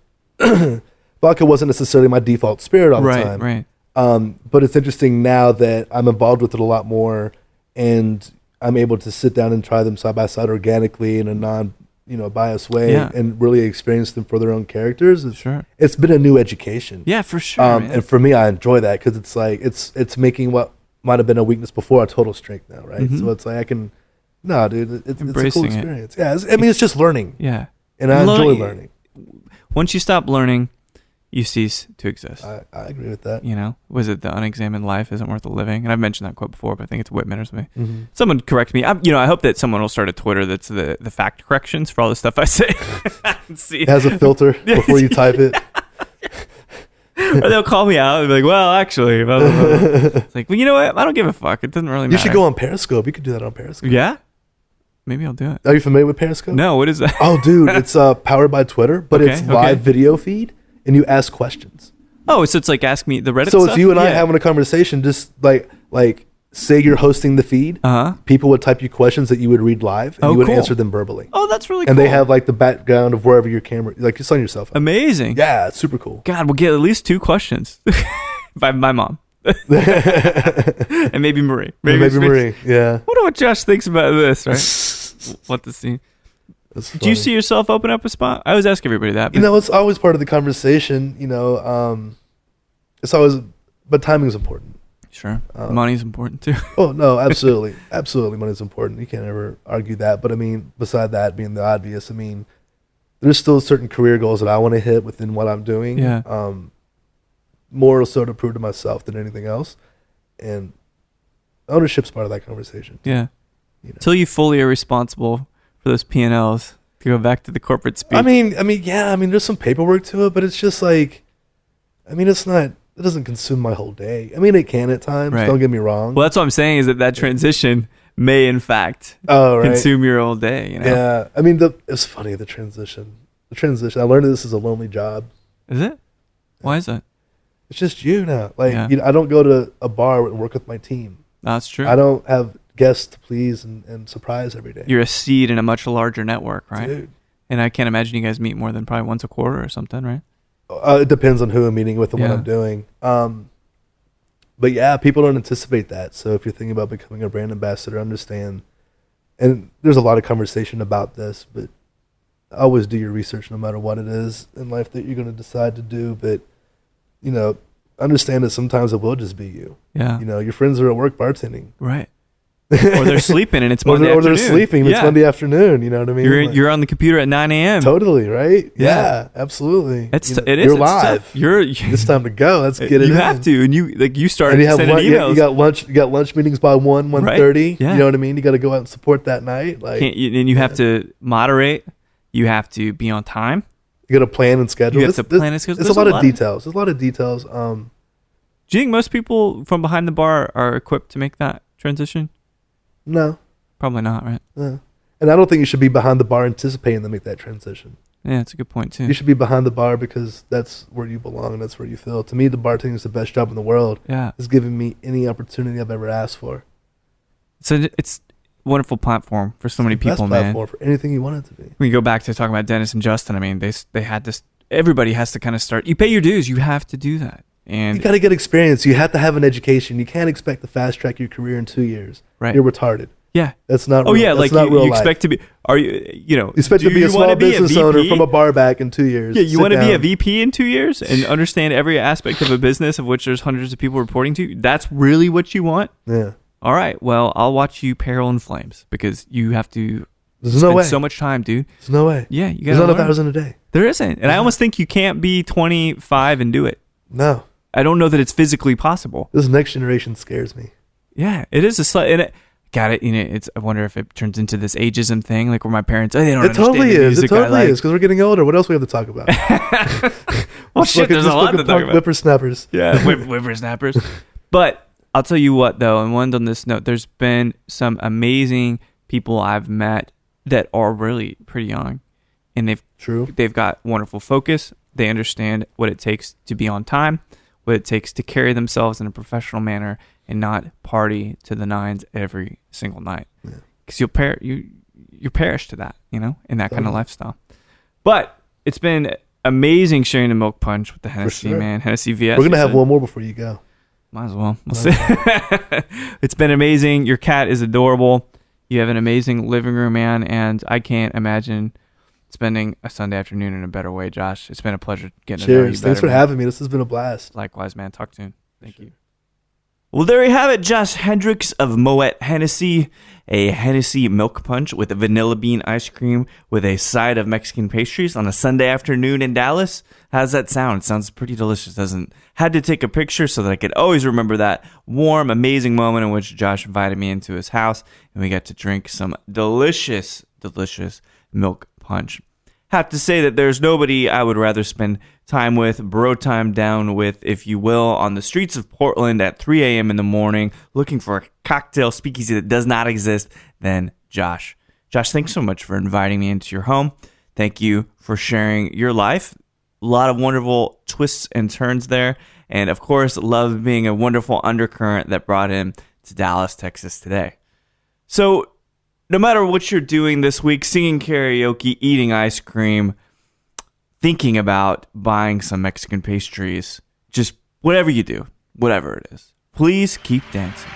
vodka wasn't necessarily my default spirit all the time. Right. But it's interesting now that I'm involved with it a lot more, and I'm able to sit down and try them side by side organically in a non-biased way and really experience them for their own characters. It's been a new education. Yeah, for sure. And for me, I enjoy that because it's like, it's making what might have been a weakness before a total strength now, right? So it's like it's a cool experience. Yeah, it's just learning. Yeah. And I enjoy learning. Once you stop learning, you cease to exist. I agree with that. Was it the unexamined life isn't worth the living? And I've mentioned that quote before, but I think it's Whitman or something. Someone correct me. I hope that someone will start a Twitter that's the fact corrections for all the stuff I say. It has a filter before you type it. Or they'll call me out and be like, well, actually, blah, blah, blah. It's like, well, you know what? I don't give a fuck. It doesn't really matter. You should go on Periscope. You could do that on Periscope. Yeah? Maybe I'll do it. Are you familiar with Periscope? No, what is that? Oh, dude, it's powered by Twitter, but it's live video feed, and you ask questions. Oh, so it's like ask me the Reddit So stuff? it's you and I having a conversation, just like say you're hosting the feed. People would type you questions that you would read live, and you would answer them verbally. Oh, that's really cool. And they have like the background of wherever your camera, like it's on your cell phone. Amazing. Yeah, it's super cool. God, we'll get at least 2 questions by my mom. And maybe Marie. Maybe Marie, yeah. Wonder what Josh thinks about this, right? What to see. That's Do you funny. see yourself open up a spot? I always ask everybody that. You know, it's always part of the conversation. You know, it's always, but timing is important. Sure. Money's important too. Oh no, absolutely, absolutely, money's important. You can't ever argue that. But I mean, beside that being the obvious, I mean, there's still certain career goals that I want to hit within what I'm doing. Yeah. More so to prove to myself than anything else, and ownership's part of that conversation. Yeah. You know. Until you fully are responsible for those P&Ls, to go back to the corporate speak. I mean, yeah. I mean, there's some paperwork to it, but it's just like, I mean, it's not. It doesn't consume my whole day. I mean, it can at times. Right. Don't get me wrong. Well, that's what I'm saying is that transition may, in fact, consume your whole day. You know? Yeah. I mean, it's funny, the transition. The transition. I learned that this is a lonely job. Is it? Why is that? It's just you now. Like, Yeah. you know, I don't go to a bar and work with my team. That's true. I don't have guests to please and surprise every day. You're a seed in a much larger network, right? Dude. And I can't imagine you guys meet more than probably once a quarter or something, right? It depends on who I'm meeting with and what Yeah. I'm doing. But yeah, people don't anticipate that. So if you're thinking about becoming a brand ambassador, understand. And there's a lot of conversation about this, but always do your research no matter what it is in life that you're going to decide to do. But, you know, understand that sometimes it will just be you. Yeah. You know, your friends are at work bartending. Right. Or they're sleeping and it's Monday or afternoon. they're sleeping. Yeah. It's Monday afternoon. You know what I mean? You're on the computer at 9 a.m. Totally, right? Yeah. Yeah, absolutely. It is. You're It's live. tough. You're It's time to go. Let's get it You in. have to, and you start And you have sending emails. you got lunch meetings by 1:30. Right. Yeah. You know what I mean? You got to go out and support that night. Like And you have to moderate. You have to be on time. you got to plan and schedule. You have to plan and schedule. It's There's a lot a of lot of- details. There's a lot of details. Do you think most people from behind the bar are equipped to make that transition? No. Probably not, right? And I don't think you should be behind the bar anticipating to make that transition. Yeah, that's a good point too. You should be behind the bar because that's where you belong and that's where you feel. To me, the bartending is the best job in the world. Yeah. It's given me any opportunity I've ever asked for. So it's a wonderful platform for so many Best people, man. platform for anything you want it to be. We go back to talking about Dennis and Justin. I mean, they had this. Everybody has to kind of start. You pay your dues. You have to do that. And You got to get experience. You have to have an education. You can't expect to fast track your career in 2 years. Right. You're retarded. yeah. That's not. Oh real, yeah, that's like not you real life. expect to be. Are you expect do to be a you wanna small be business VP? owner from a bar back in 2 years. Yeah, you Sit want to be a down. VP in 2 years and understand every aspect of a business of which there's hundreds of people reporting to. That's really what you want. Yeah. All right. Well, I'll watch you peril in flames because you have to There's spend no way. so much time, dude. There's no way. Yeah, you got There's to not enough learn. hours in a day. There isn't, and I almost think you can't be 25 and do it. No. I don't know that it's physically possible. This next generation scares me. Yeah, it is a slight. And got it. You know, it's. I wonder if it turns into this ageism thing, like where my parents. Oh, they don't It understand totally the is. It music I totally like. is because we're getting older. What else we have to talk about? Well, shit, there's a lot to talk about. Whippersnappers. Yeah, whippersnappers. But I'll tell you what, though, and one on this note, there's been some amazing people I've met that are really pretty young, and they've got wonderful focus. They understand what it takes to be on time, what it takes to carry themselves in a professional manner, and not party to the nines every single night. Because you'll perish to that, you know, in that kind of lifestyle. But it's been amazing sharing the milk punch with the Hennessey, sure. man. Hennessey VS. We're gonna have one more before you go. Might as well. We'll see. It's been amazing. Your cat is adorable. You have an amazing living room, man, and I can't imagine spending a Sunday afternoon in a better way, Josh. It's been a pleasure getting to know you Cheers. better. Thanks for man. having me. This has been a blast. Likewise, man. Talk soon. Thank you. Well, there you have it. Josh Hendrix of Moet-Hennessey, a Hennessey milk punch with a vanilla bean ice cream with a side of Mexican pastries on a Sunday afternoon in Dallas. How's that sound? It sounds pretty delicious, doesn't it? Had to take a picture so that I could always remember that warm, amazing moment in which Josh invited me into his house and we got to drink some delicious, delicious milk punch. Have to say that there's nobody I would rather spend time with, bro time down with, if you will, on the streets of Portland at 3 a.m. in the morning, looking for a cocktail speakeasy that does not exist, than Josh. Josh, thanks so much for inviting me into your home. Thank you for sharing your life. A lot of wonderful twists and turns there. And of course, love being a wonderful undercurrent that brought him to Dallas, Texas today. So, no matter what you're doing this week, singing karaoke, eating ice cream, thinking about buying some Mexican pastries, just whatever you do, whatever it is, please keep dancing.